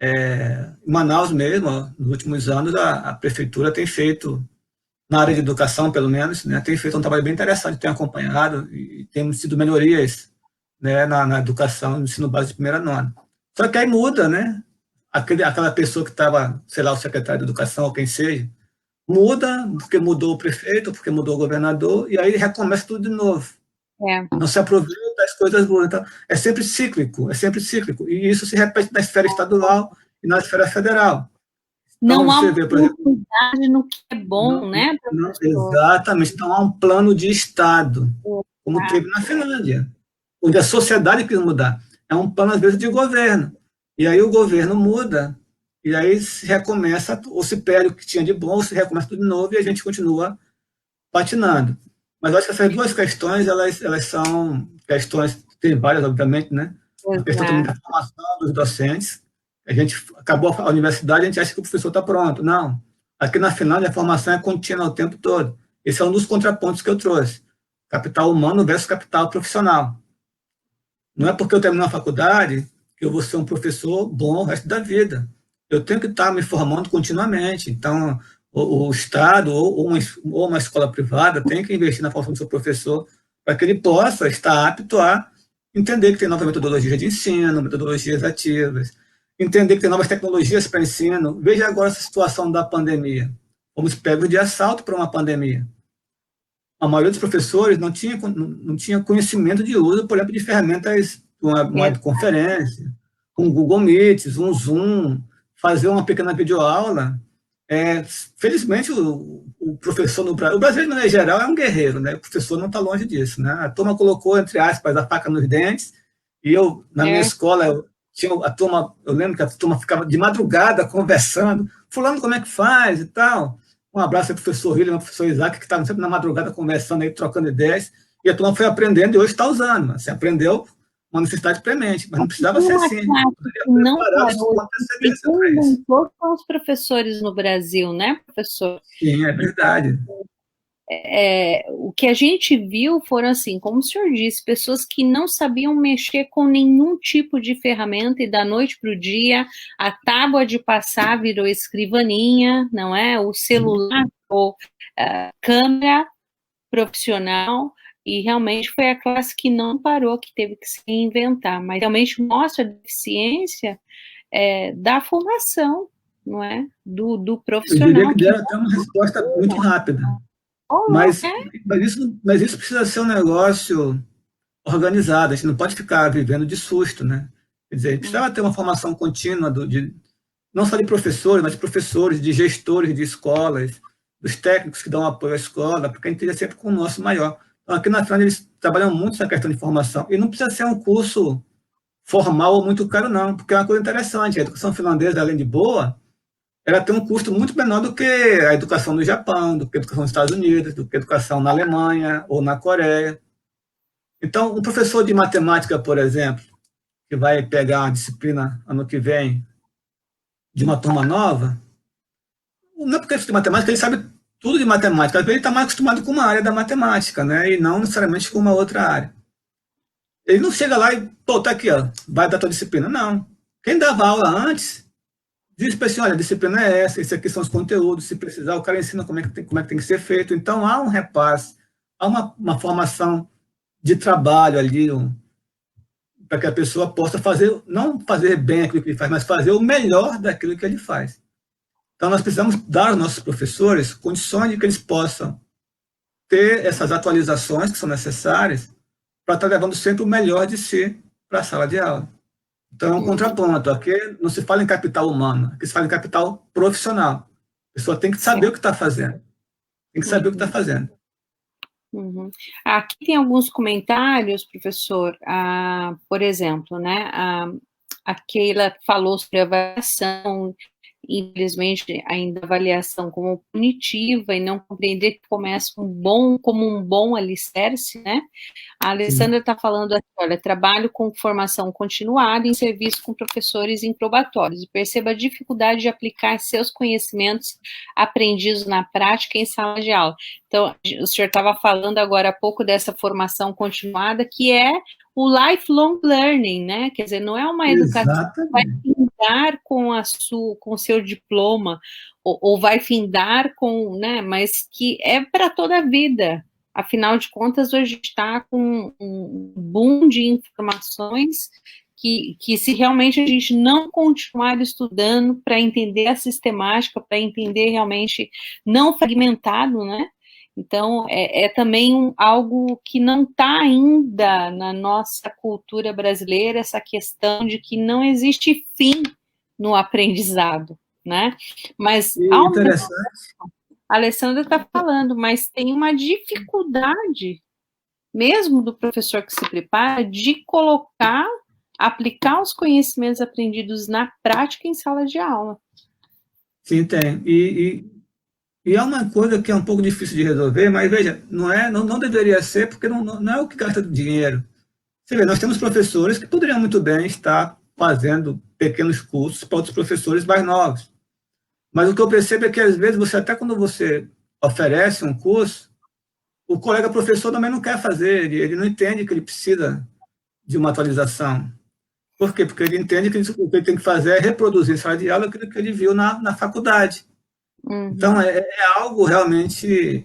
Em Manaus mesmo, nos últimos anos, a prefeitura tem feito, na área de educação, pelo menos, né, tem feito um trabalho bem interessante, tem acompanhado e temos tido melhorias, né, na educação, no ensino básico de primeira a nona. Só que aí muda, né? Aquela pessoa que estava, sei lá, o secretário de educação ou quem seja, muda porque mudou o prefeito, porque mudou o governador, e aí recomeça tudo de novo. Não se aproveita das coisas boas. Então, é sempre cíclico, e isso se repete na esfera estadual e na esfera federal. Não há uma oportunidade no que é bom, né, professor? Exatamente. Então, há um plano de Estado, como teve na Finlândia, onde a sociedade quis mudar. É um plano, às vezes, de governo. E aí o governo muda, e aí se recomeça, ou se perde o que tinha de bom, ou se recomeça tudo de novo, e a gente continua patinando. Mas eu acho que essas duas questões, elas são questões, tem várias, obviamente, né? A questão também da formação dos docentes. A gente acabou a universidade, a gente acha que o professor está pronto. Não. Aqui na Finlândia, a formação é contínua o tempo todo. Esse é um dos contrapontos que eu trouxe. Capital humano versus capital profissional. Não é porque eu termino a faculdade que eu vou ser um professor bom o resto da vida. Eu tenho que estar me formando continuamente. Então, o Estado ou uma escola privada tem que investir na formação do seu professor para que ele possa estar apto a entender que tem novas metodologias de ensino, metodologias ativas, entender que tem novas tecnologias para ensino. Veja agora essa situação da pandemia. Fomos pegos de assalto por uma pandemia. A maioria dos professores não tinha conhecimento de uso, por exemplo, de ferramentas, uma conferência, um Google Meet, um Zoom, fazer uma pequena videoaula. Felizmente, o professor no Brasil, o brasileiro, de maneira geral, é um guerreiro, né? O professor não está longe disso, né? A turma colocou, entre aspas, a faca nos dentes, e eu, na minha escola, eu lembro que a turma ficava de madrugada conversando, fulano, como é que faz e tal. Um abraço ao professor William, ao professor Isaac, que estavam sempre na madrugada conversando aí, trocando ideias, e a turma foi aprendendo e hoje está usando. Assim, aprendeu uma necessidade premente, mas não precisava ser assim. Não parou. Quem são os professores no Brasil, né, professor? Sim, é verdade. O que a gente viu foram, assim, como o senhor disse, pessoas que não sabiam mexer com nenhum tipo de ferramenta e da noite para o dia a tábua de passar virou escrivaninha, não é? O celular ou câmera, profissional, e realmente foi a classe que não parou, que teve que se reinventar, mas realmente mostra a deficiência da formação, não é? Do Eu diria profissional que que... deram até uma resposta muito rápida, mas, mas isso precisa ser um negócio organizado, a gente não pode ficar vivendo de susto, né? Quer dizer, a gente precisava ter uma formação contínua não só de professores, mas de professores, de gestores de escolas, dos técnicos que dão apoio à escola, porque a gente esteja sempre com o nosso maior. Então, aqui na Finlândia, eles trabalham muito essa questão de formação, e não precisa ser um curso formal ou muito caro, não, porque é uma coisa interessante, a educação finlandesa, além de boa, ela tem um custo muito menor do que a educação no Japão, do que a educação nos Estados Unidos, do que a educação na Alemanha ou na Coreia. Então, um professor de matemática, por exemplo, que vai pegar a disciplina ano que vem de uma turma nova, não é porque ele estuda matemática, ele sabe tudo de matemática, às vezes ele está mais acostumado com uma área da matemática, né, e não necessariamente com uma outra área. Ele não chega lá e, pô, tá aqui, ó, vai dar tua disciplina. Não. Quem dava aula antes, diz para assim, olha, a disciplina é essa, esses aqui são os conteúdos, se precisar, o cara ensina como é que tem que ser feito. Então, há um repasse, há uma formação de trabalho ali, para que a pessoa possa fazer, não fazer bem aquilo que ele faz, mas fazer o melhor daquilo que ele faz. Então, nós precisamos dar aos nossos professores condições de que eles possam ter essas atualizações que são necessárias para estar levando sempre o melhor de si para a sala de aula. Então, é um contraponto. Aqui não se fala em capital humano, aqui se fala em capital profissional. A pessoa tem que saber o que está fazendo. Tem que saber o que está fazendo. Uhum. Aqui tem alguns comentários, professor. Por exemplo, né? A Keila falou sobre a avaliação, infelizmente, ainda a avaliação como punitiva e não compreender que começa como um bom alicerce, né? A Alessandra está falando aqui, olha, trabalho com formação continuada em serviço com professores improbatórios e perceba a dificuldade de aplicar seus conhecimentos aprendidos na prática em sala de aula. Então, o senhor estava falando agora há pouco dessa formação continuada, que é o lifelong learning, né? Quer dizer, não é uma educação que vai findar com o seu diploma, ou vai findar com, né? Mas que é para toda a vida. Afinal de contas, hoje está com um boom de informações que se realmente a gente não continuar estudando para entender a sistemática, para entender realmente não fragmentado, né? Então, é também algo que não está ainda na nossa cultura brasileira, essa questão de que não existe fim no aprendizado, né? Mas, Interessante. a Alessandra está falando, mas tem uma dificuldade, mesmo do professor que se prepara, de aplicar os conhecimentos aprendidos na prática em sala de aula. Sim, tem. E é uma coisa que é um pouco difícil de resolver, mas veja, não deveria ser, porque não é o que gasta dinheiro. Você vê, nós temos professores que poderiam muito bem estar fazendo pequenos cursos para outros professores mais novos. Mas o que eu percebo é que, às vezes, até quando você oferece um curso, o colega professor também não quer fazer, ele não entende que ele precisa de uma atualização. Por quê? Porque ele entende que o que ele tem que fazer é reproduzir em sala de aula aquilo que ele viu na faculdade. Então, é algo realmente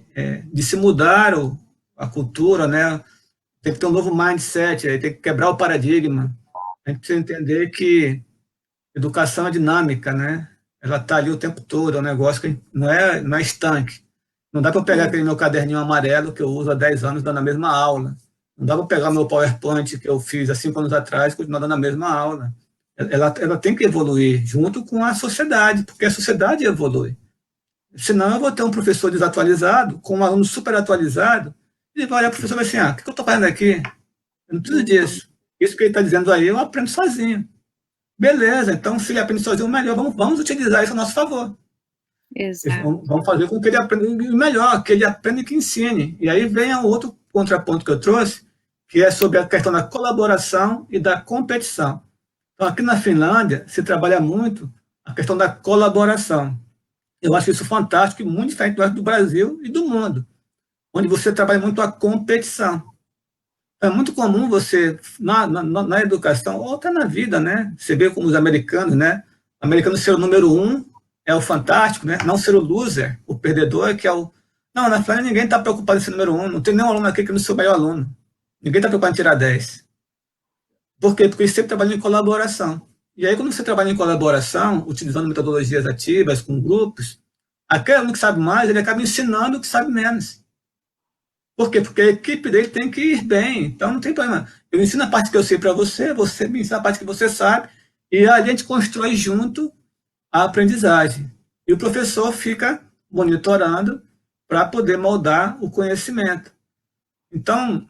de se mudar a cultura, né? Tem que ter um novo mindset, tem que quebrar o paradigma. A gente precisa entender que educação é dinâmica, né? Ela está ali o tempo todo, é um negócio que não é estanque. Não dá para eu pegar aquele meu caderninho amarelo que eu uso há 10 anos dando a mesma aula. Não dá para pegar meu PowerPoint que eu fiz há 5 anos atrás e continuar dando a mesma aula. Ela tem que evoluir junto com a sociedade, porque a sociedade evolui. Senão eu vou ter um professor desatualizado, com um aluno super atualizado, e ele vai olhar para o professor e vai assim, o que eu estou fazendo aqui? Eu não preciso disso. Isso que ele está dizendo aí, eu aprendo sozinho. Beleza, então se ele aprende sozinho, melhor, vamos utilizar isso a nosso favor. Exato. Vamos fazer com que ele aprenda melhor, que ele aprenda e que ensine. E aí vem um outro contraponto que eu trouxe, que é sobre a questão da colaboração e da competição. Então, aqui na Finlândia, se trabalha muito a questão da colaboração. Eu acho isso fantástico e muito diferente do Brasil e do mundo, onde você trabalha muito a competição. É muito comum você, na educação, ou até na vida, né? Você vê como os americanos, né? O americano ser o número 1 é o fantástico, né? Não ser o loser, o perdedor, que é o... Não, na Finlândia ninguém está preocupado em ser número 1, não tem nenhum aluno aqui que não seja o melhor aluno. Ninguém está preocupado em tirar 10. Por quê? Porque eles sempre trabalham em colaboração. E aí, quando você trabalha em colaboração, utilizando metodologias ativas, com grupos, aquele aluno que sabe mais, ele acaba ensinando o que sabe menos. Por quê? Porque a equipe dele tem que ir bem. Então, não tem problema. Eu ensino a parte que eu sei para você, você me ensina a parte que você sabe, e a gente constrói junto a aprendizagem. E o professor fica monitorando para poder moldar o conhecimento. Então,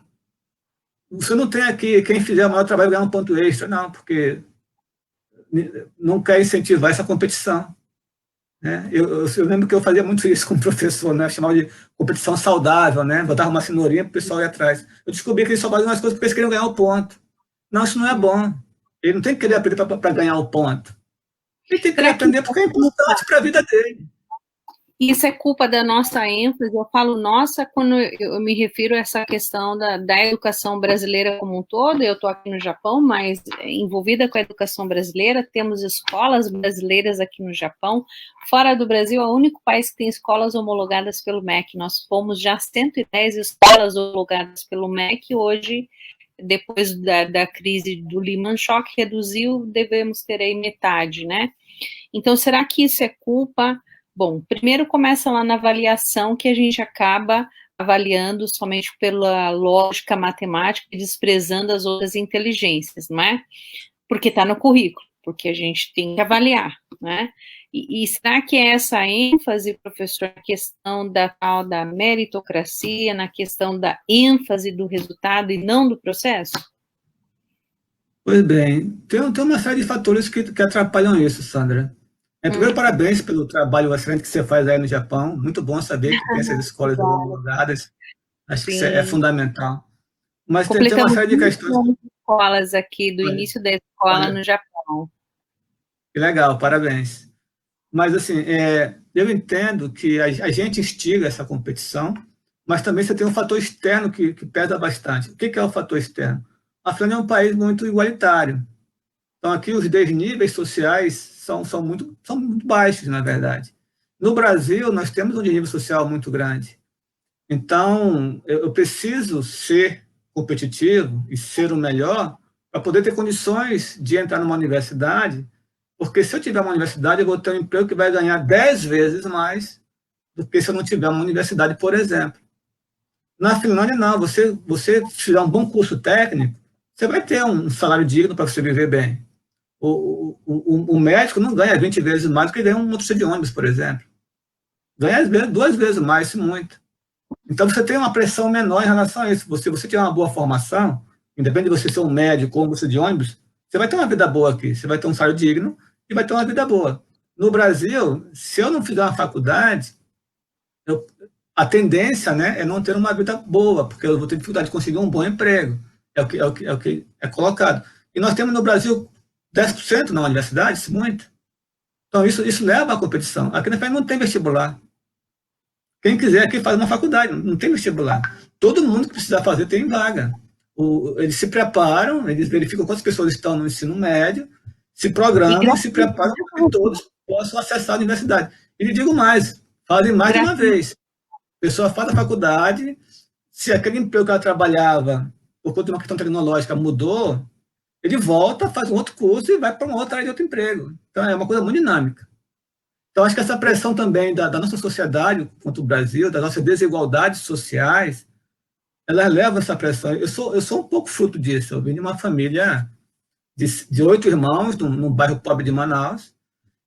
você não tem aqui quem fizer o maior trabalho ganhar um ponto extra, não, porque não quer incentivar essa competição. Né? Eu lembro que eu fazia muito isso com o professor, né? Eu chamava de competição saudável, né? Botava uma cenourinha para o pessoal ir atrás. Eu descobri que eles só faziam as coisas porque eles queriam ganhar o ponto. Não, isso não é bom. Ele não tem que querer aprender para ganhar o ponto. Ele tem que querer Será que aprender porque é importante para a vida dele. isso é culpa da nossa ênfase? Eu falo nossa quando eu me refiro a essa questão da educação brasileira como um todo. Eu estou aqui no Japão, mas envolvida com a educação brasileira, temos escolas brasileiras aqui no Japão. Fora do Brasil, é o único país que tem escolas homologadas pelo MEC. Nós fomos já 110 escolas homologadas pelo MEC. Hoje, depois da crise do Lehman Shock, reduziu, devemos ter aí metade, né? Então, será que isso é culpa? Bom, primeiro começa lá na avaliação, que a gente acaba avaliando somente pela lógica matemática e desprezando as outras inteligências, não é? Porque está no currículo, porque a gente tem que avaliar, né? E será que é essa ênfase, professor, na questão da tal da meritocracia, na questão da ênfase do resultado e não do processo? Pois bem, tem uma série de fatores que atrapalham isso, Sandra. Primeiro, parabéns pelo trabalho excelente que você faz aí no Japão. Muito bom saber que tem essas escolas homologadas. Acho que isso é Sim. fundamental. Mas tem uma Completamos série de 20 questões. escolas aqui, do Olha, início da escola olha, no Japão. que legal, parabéns. Mas, assim, eu entendo que a gente instiga essa competição, mas também você tem um fator externo que pesa bastante. O que é o fator externo? A Finlândia é um país muito igualitário. Então, aqui os desníveis sociais são muito baixos, na verdade. No Brasil, nós temos um desnível social muito grande. Então, eu preciso ser competitivo e ser o melhor para poder ter condições de entrar numa universidade, porque se eu tiver uma universidade, eu vou ter um emprego que vai ganhar 10 vezes mais do que se eu não tiver uma universidade, por exemplo. Na Finlândia, não. Você tiver um bom curso técnico, você vai ter um salário digno para você viver bem. O médico não ganha 20 vezes mais do que ganha um motorista de ônibus, por exemplo. Ganha às vezes, 2 vezes mais, se muito. Então, você tem uma pressão menor em relação a isso. Você tiver uma boa formação, independente de você ser um médico ou um motorista de ônibus, você vai ter uma vida boa aqui. Você vai ter um salário digno e vai ter uma vida boa. No Brasil, se eu não fizer uma faculdade, a tendência, né, é não ter uma vida boa, porque eu vou ter dificuldade de conseguir um bom emprego. É o que é colocado. E nós temos no Brasil 10% na universidade, se muito. Então, isso leva à competição. Aqui na Finlândia não tem vestibular. Quem quiser aqui faz uma faculdade, não tem vestibular. Todo mundo que precisar fazer tem vaga. Eles se preparam, eles verificam quantas pessoas estão no ensino médio, se E programam e se preparam para que todos possam acessar a universidade. E lhe digo mais, fazem mais de uma vez. A pessoa faz a faculdade, se aquele emprego que ela trabalhava, por conta de uma questão tecnológica, mudou, ele volta, faz um outro curso e vai para uma outra área de outro emprego. Então, é uma coisa muito dinâmica. Então, acho que essa pressão também da nossa sociedade quanto o Brasil, das nossas desigualdades sociais, elas levam essa pressão. Eu sou um pouco fruto disso. Eu vim de uma família de 8 irmãos, num bairro pobre de Manaus,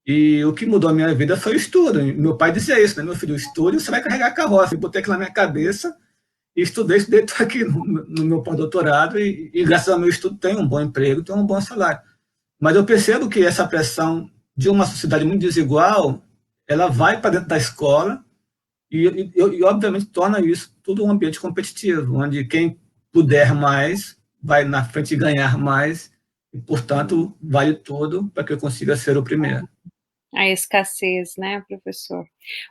e o que mudou a minha vida foi o estudo. Meu pai dizia isso, né? Meu filho, estude, você vai carregar a carroça. Eu botei aquilo na minha cabeça e estudei, estou aqui no meu pós-doutorado e, graças ao meu estudo, tenho um bom emprego, tenho um bom salário. Mas eu percebo que essa pressão de uma sociedade muito desigual, ela vai para dentro da escola e, obviamente, torna isso tudo um ambiente competitivo, onde quem puder mais vai na frente ganhar mais e, portanto, vale tudo para que eu consiga ser o primeiro. a escassez, né, professor?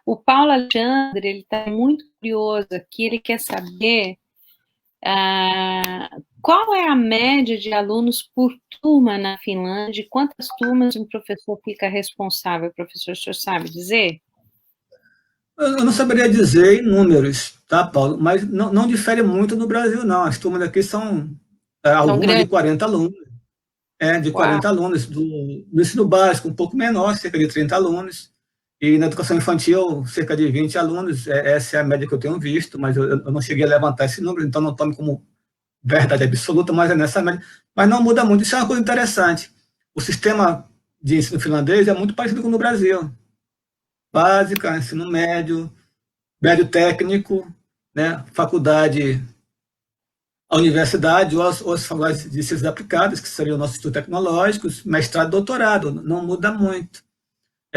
O Paulo Alexandre, ele está muito curioso aqui, ele quer saber qual é a média de alunos por turma na Finlândia, quantas turmas um professor fica responsável, professor, o senhor sabe dizer? Eu não saberia dizer em números, tá, Paulo? Mas não difere muito no Brasil, não. As turmas aqui são São algumas de grandes. 40 alunos. De Uau. 40 alunos. Do ensino básico, um pouco menor, cerca de 30 alunos. E na educação infantil, cerca de 20 alunos. Essa é a média que eu tenho visto, mas eu não cheguei a levantar esse número, então não tome como verdade absoluta, mas é nessa média. Mas não muda muito. Isso é uma coisa interessante. O sistema de ensino finlandês é muito parecido com o do Brasil. Básica, ensino médio, médio técnico, né, faculdade, a universidade ou as faculdades de ciências aplicadas, que seriam nossos estudos tecnológicos, mestrado, doutorado, não muda muito.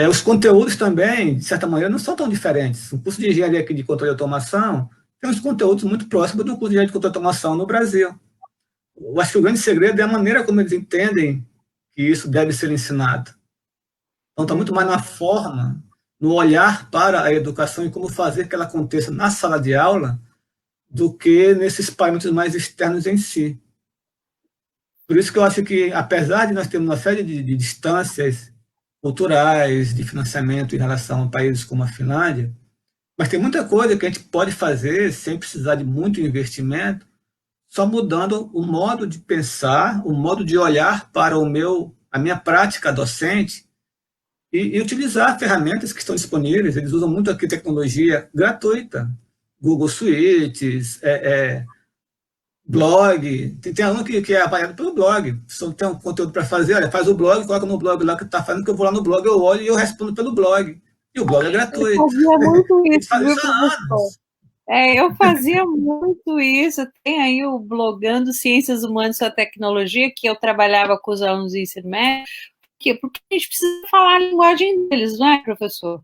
Os conteúdos também, de certa maneira, não são tão diferentes. O curso de engenharia aqui de controle e automação tem uns conteúdos muito próximos do curso de engenharia de controle e automação no Brasil. Eu acho que o grande segredo é a maneira como eles entendem que isso deve ser ensinado. Então, está muito mais na forma, no olhar para a educação e como fazer que ela aconteça na sala de aula, do que nesses parâmetros mais externos em si. Por isso que eu acho que, apesar de nós termos uma série de distâncias culturais, de financiamento em relação a países como a Finlândia, mas tem muita coisa que a gente pode fazer sem precisar de muito investimento, só mudando o modo de pensar, o modo de olhar para a minha prática docente e utilizar ferramentas que estão disponíveis. Eles usam muito aqui tecnologia gratuita, Google Suites, blog. Tem aluno que é avaliado pelo blog. Se tem um conteúdo para fazer, olha, faz o blog, coloca no blog lá que está fazendo, que eu vou lá no blog, eu olho e eu respondo pelo blog. E o blog é Eu gratuito. fazia muito A isso, gente faz viu, isso há professor? anos. Eu fazia muito isso. Tem aí o Blogando Ciências Humanas e Sua Tecnologia, que eu trabalhava com os alunos do ensino médio, porque a gente precisa falar a linguagem deles, não é, professor?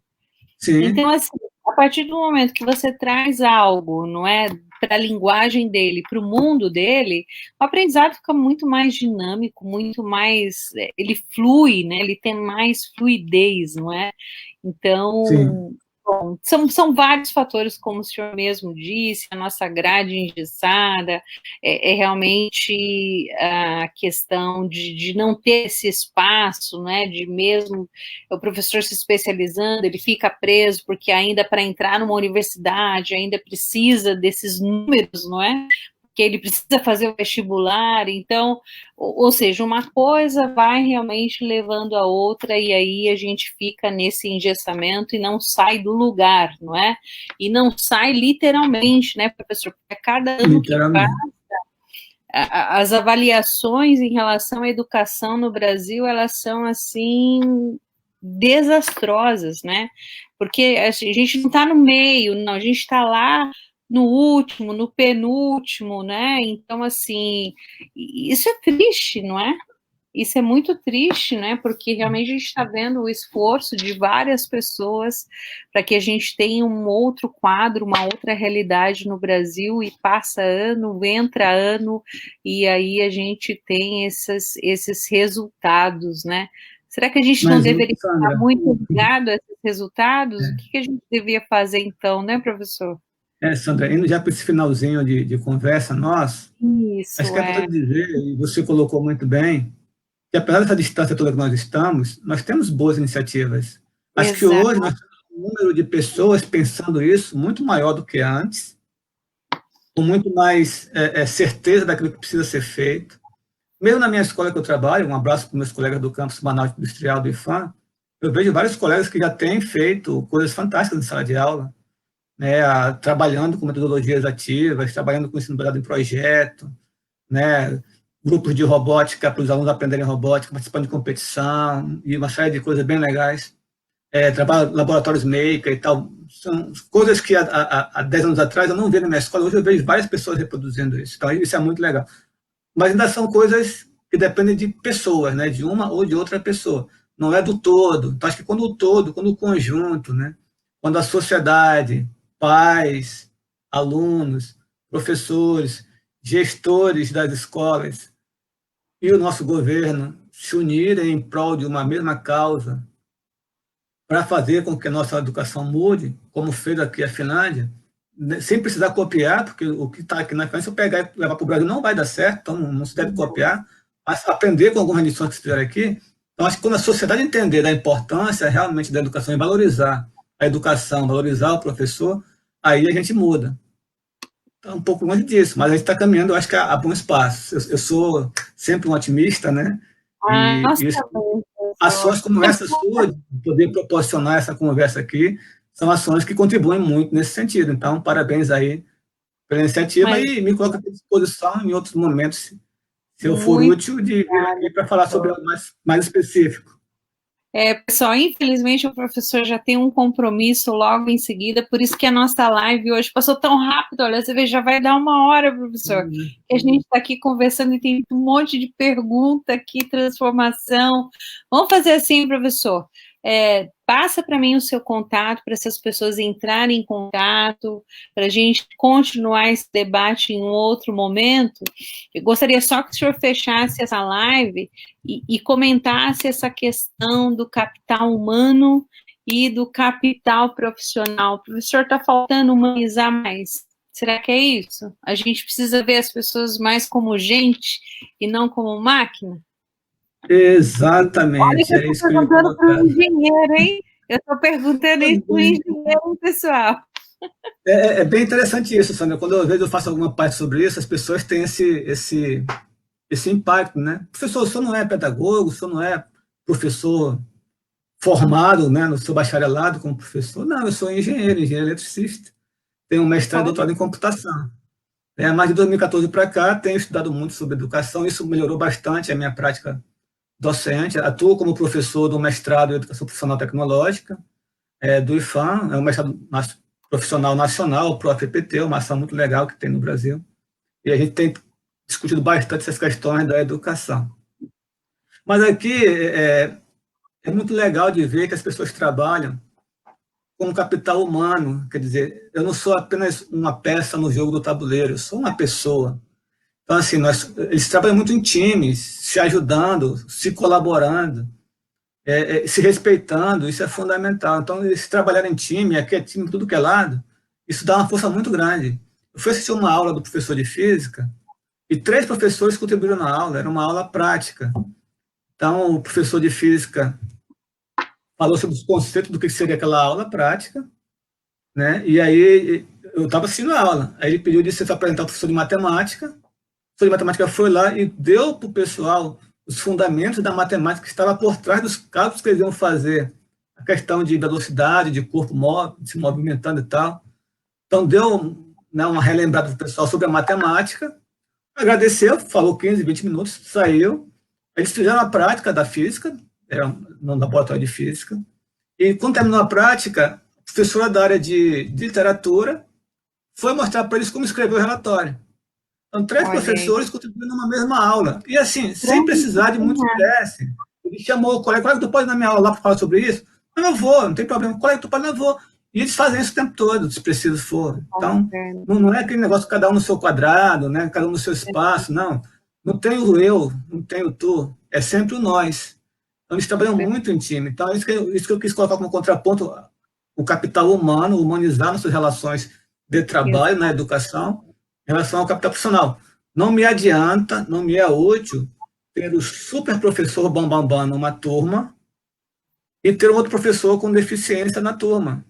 Sim, Então, assim, a partir do momento que você traz algo, não é, para a linguagem dele, para o mundo dele, o aprendizado fica muito mais dinâmico, muito mais, ele flui, né? Ele tem mais fluidez, não é? sim. Então, bom, são vários fatores, como o senhor mesmo disse, a nossa grade engessada, realmente a questão de não ter esse espaço, né, de mesmo o professor se especializando, ele fica preso, porque ainda para entrar numa universidade, ainda precisa desses números, não é? Que ele precisa fazer o vestibular, então, ou seja, uma coisa vai realmente levando a outra, e aí a gente fica nesse engessamento e não sai do lugar, não é? E não sai literalmente, né, professor? Porque cada ano que passa, Literalmente. as avaliações em relação à educação no Brasil, elas são, assim, desastrosas, né? Porque a gente não está no meio, não, a gente está lá no último, no penúltimo, né? Então, assim, isso é triste, não é? Isso é muito triste, né? Porque realmente a gente está vendo o esforço de várias pessoas para que a gente tenha um outro quadro, uma outra realidade no Brasil, e passa ano, entra ano, e aí a gente tem esses resultados, né? Será que a gente não Mas, deveria estar Sandra, muito ligado a esses resultados? O que a gente devia fazer então, né, professor? Sandra, indo já para esse finalzinho de conversa nossa, acho Isso, que é importante dizer, e você colocou muito bem, que apesar dessa distância toda que nós estamos, nós temos boas iniciativas. Acho que exato, hoje nós temos um número de pessoas pensando isso muito maior do que antes, com muito mais certeza daquilo que precisa ser feito. Mesmo na minha escola que eu trabalho, um abraço para os meus colegas do campus Manaus Industrial do IFAM, eu vejo vários colegas que já têm feito coisas fantásticas em sala de aula, né, trabalhando com metodologias ativas, trabalhando com ensino baseado em projeto, né, grupos de robótica para os alunos aprenderem robótica, participando de competição e uma série de coisas bem legais. Trabalho laboratórios maker e tal. São coisas que há 10 anos atrás eu não via na minha escola, hoje eu vejo várias pessoas reproduzindo isso. Então, isso é muito legal. Mas ainda são coisas que dependem de pessoas, né, de uma ou de outra pessoa. Não é do todo. Então, acho que quando o todo, quando o conjunto, né, quando a sociedade, pais, alunos, professores, gestores das escolas e o nosso governo se unirem em prol de uma mesma causa para fazer com que a nossa educação mude, como fez aqui a Finlândia, né, sem precisar copiar, porque o que está aqui na Finlândia, se eu pegar e levar para o Brasil, não vai dar certo, então não se deve copiar, mas aprender com algumas lições que se fizeram aqui. Então, acho que quando a sociedade entender da importância realmente da educação e valorizar a educação, valorizar o professor, aí a gente muda. Está um pouco longe disso, mas a gente está caminhando, eu acho que a bom espaço. Eu sou sempre um otimista, né? E Nossa, isso, também, professor. ações como essa sua, de poder proporcionar essa conversa aqui, são ações que contribuem muito nesse sentido. Então, parabéns aí pela iniciativa Mas e me coloco à disposição em outros momentos, se eu for muito útil, de vir obrigada, aqui para falar sobre professor. algo mais específico. Pessoal, infelizmente o professor já tem um compromisso logo em seguida, por isso que a nossa live hoje passou tão rápido. Olha, você vê, já vai dar 1 hora, professor, que a gente está aqui conversando e tem um monte de pergunta aqui, transformação. Vamos fazer assim, professor. Passa para mim o seu contato, para essas pessoas entrarem em contato, para a gente continuar esse debate em um outro momento. Eu gostaria só que o senhor fechasse essa live e comentasse essa questão do capital humano e do capital profissional. O professor está faltando humanizar mais. Será que é isso? A gente precisa ver as pessoas mais como gente e não como máquina? Olha que Exatamente, eu é estou isso que eu ia perguntando para colocar. o engenheiro, hein? Eu estou perguntando isso para o engenheiro, pessoal. É bem interessante isso, Sandra. Quando às vezes eu faço alguma parte sobre isso, as pessoas têm esse impacto, né? Professor, o senhor não é pedagogo, o senhor não é professor formado, né, no seu bacharelado como professor? Não, eu sou engenheiro eletricista, tenho um mestrado e Olha, doutorado em computação. Mais de 2014 para cá, tenho estudado muito sobre educação, isso melhorou bastante a minha prática docente. Atuo como professor do mestrado em Educação Profissional Tecnológica, do IFAM, é um mestrado profissional nacional, o ProfPT, uma ação muito legal que tem no Brasil. E a gente tem discutido bastante essas questões da educação. Mas aqui é muito legal de ver que as pessoas trabalham com capital humano, quer dizer, eu não sou apenas uma peça no jogo do tabuleiro, eu sou uma pessoa. Então, assim, eles trabalham muito em times, se ajudando, se colaborando, se respeitando, isso é fundamental. Então, eles trabalharem em time, aqui é time tudo que é lado, isso dá uma força muito grande. Eu fui assistir uma aula do professor de física e 3 professores contribuíram na aula, era uma aula prática. Então, o professor de física falou sobre os conceitos do que seria aquela aula prática, né? E aí eu estava assistindo a aula. Aí ele pediu de se apresentar o professor de matemática. O professor de matemática foi lá e deu para o pessoal os fundamentos da matemática que estava por trás dos cálculos que eles iam fazer. A questão de velocidade, de corpo se movimentando e tal. Então deu, né, uma relembrada para o pessoal sobre a matemática. Agradeceu, falou 15, 20 minutos, saiu. Eles fizeram a prática da física, era no laboratório de física. E quando terminou a prática, a professora da área de literatura foi mostrar para eles como escrever o relatório. Então, 3 olha aí. professores contribuindo numa mesma aula. E assim, sem precisar de muito estresse. Ele chamou o colega, tu pode ir na minha aula lá para falar sobre isso? Não, eu vou, não tem problema. Colega, tu pode, não, eu vou. E eles fazem isso o tempo todo, se preciso for. Então, não é aquele negócio cada um no seu quadrado, né? Cada um no seu espaço, não. Não tem o eu, não tem o tu, é sempre o nós. Então, eles trabalham muito em time. Então, isso que eu quis colocar como contraponto, o capital humano, humanizar nossas relações de trabalho na educação, em relação ao capital profissional. Não me adianta, não me é útil ter o super professor bambambam bam, bam numa turma e ter um outro professor com deficiência na turma.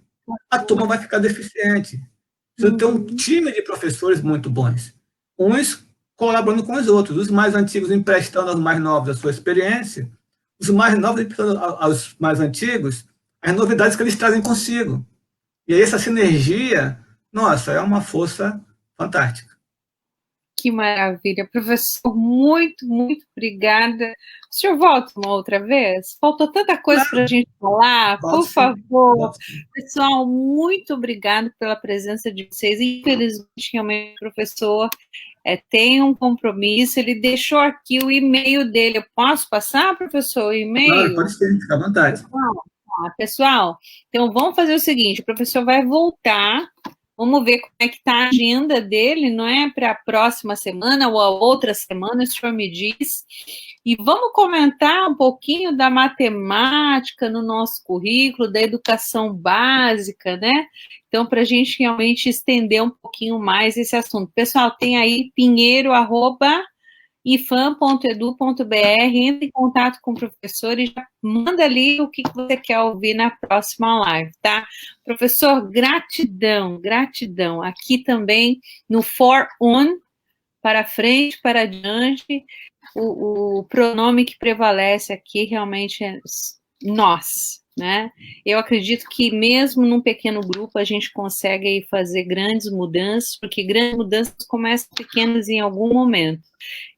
A turma vai ficar deficiente. Precisa ter um time de professores muito bons. Uns colaborando com os outros, os mais antigos emprestando aos mais novos a sua experiência, os mais novos emprestando aos mais antigos as novidades que eles trazem consigo. E aí essa sinergia, nossa, é uma força fantástica. Que maravilha. Professor, muito, muito obrigada. O senhor volta uma outra vez? Faltou tanta coisa para a gente falar. Volto Por sim, favor. volto sim. Pessoal, muito obrigado pela presença de vocês. Infelizmente, realmente, o professor tem um compromisso. Ele deixou aqui o e-mail dele. Eu posso passar, professor, o Claro, e-mail? pode ser, fica à vontade. Pessoal, então vamos fazer o seguinte: o professor vai voltar. Vamos ver como é que está a agenda dele, não é? Para a próxima semana ou a outra semana, o senhor me diz. E vamos comentar um pouquinho da matemática no nosso currículo, da educação básica, né? Então, para a gente realmente estender um pouquinho mais esse assunto. Pessoal, tem aí pinheiro, ifam.edu.br, entre em contato com o professor e já manda ali o que você quer ouvir na próxima live, tá? Professor, gratidão, gratidão. Aqui também no for on, para frente, para adiante, o pronome que prevalece aqui realmente é nós, né? Eu acredito que mesmo num pequeno grupo a gente consegue fazer grandes mudanças, porque grandes mudanças começam pequenas em algum momento.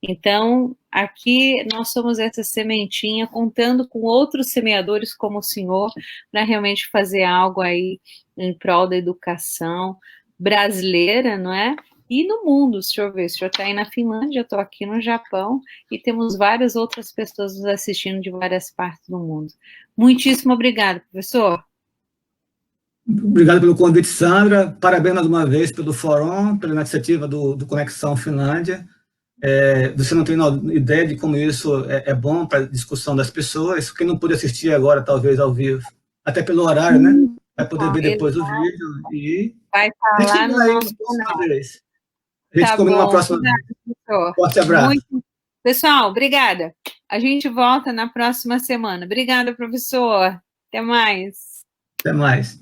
Então, aqui nós somos essa sementinha, contando com outros semeadores como o senhor, para realmente fazer algo aí em prol da educação brasileira, não é? E no mundo, deixa eu ver, o senhor está aí na Finlândia, eu estou aqui no Japão, e temos várias outras pessoas nos assistindo de várias partes do mundo. Muitíssimo obrigado, professor. Obrigado pelo convite, Sandra. Parabéns mais uma vez pelo Fórum, pela iniciativa do Conexão Finlândia. Você não tem ideia de como isso é bom para a discussão das pessoas. Quem não pôde assistir agora, talvez ao vivo, até pelo horário, né? Vai poder ver depois o vídeo e vai estar lá no nosso canal. A gente combina uma próxima vez. Forte abraço. Pessoal, obrigada. A gente volta na próxima semana. Obrigada, professor. Até mais. Até mais.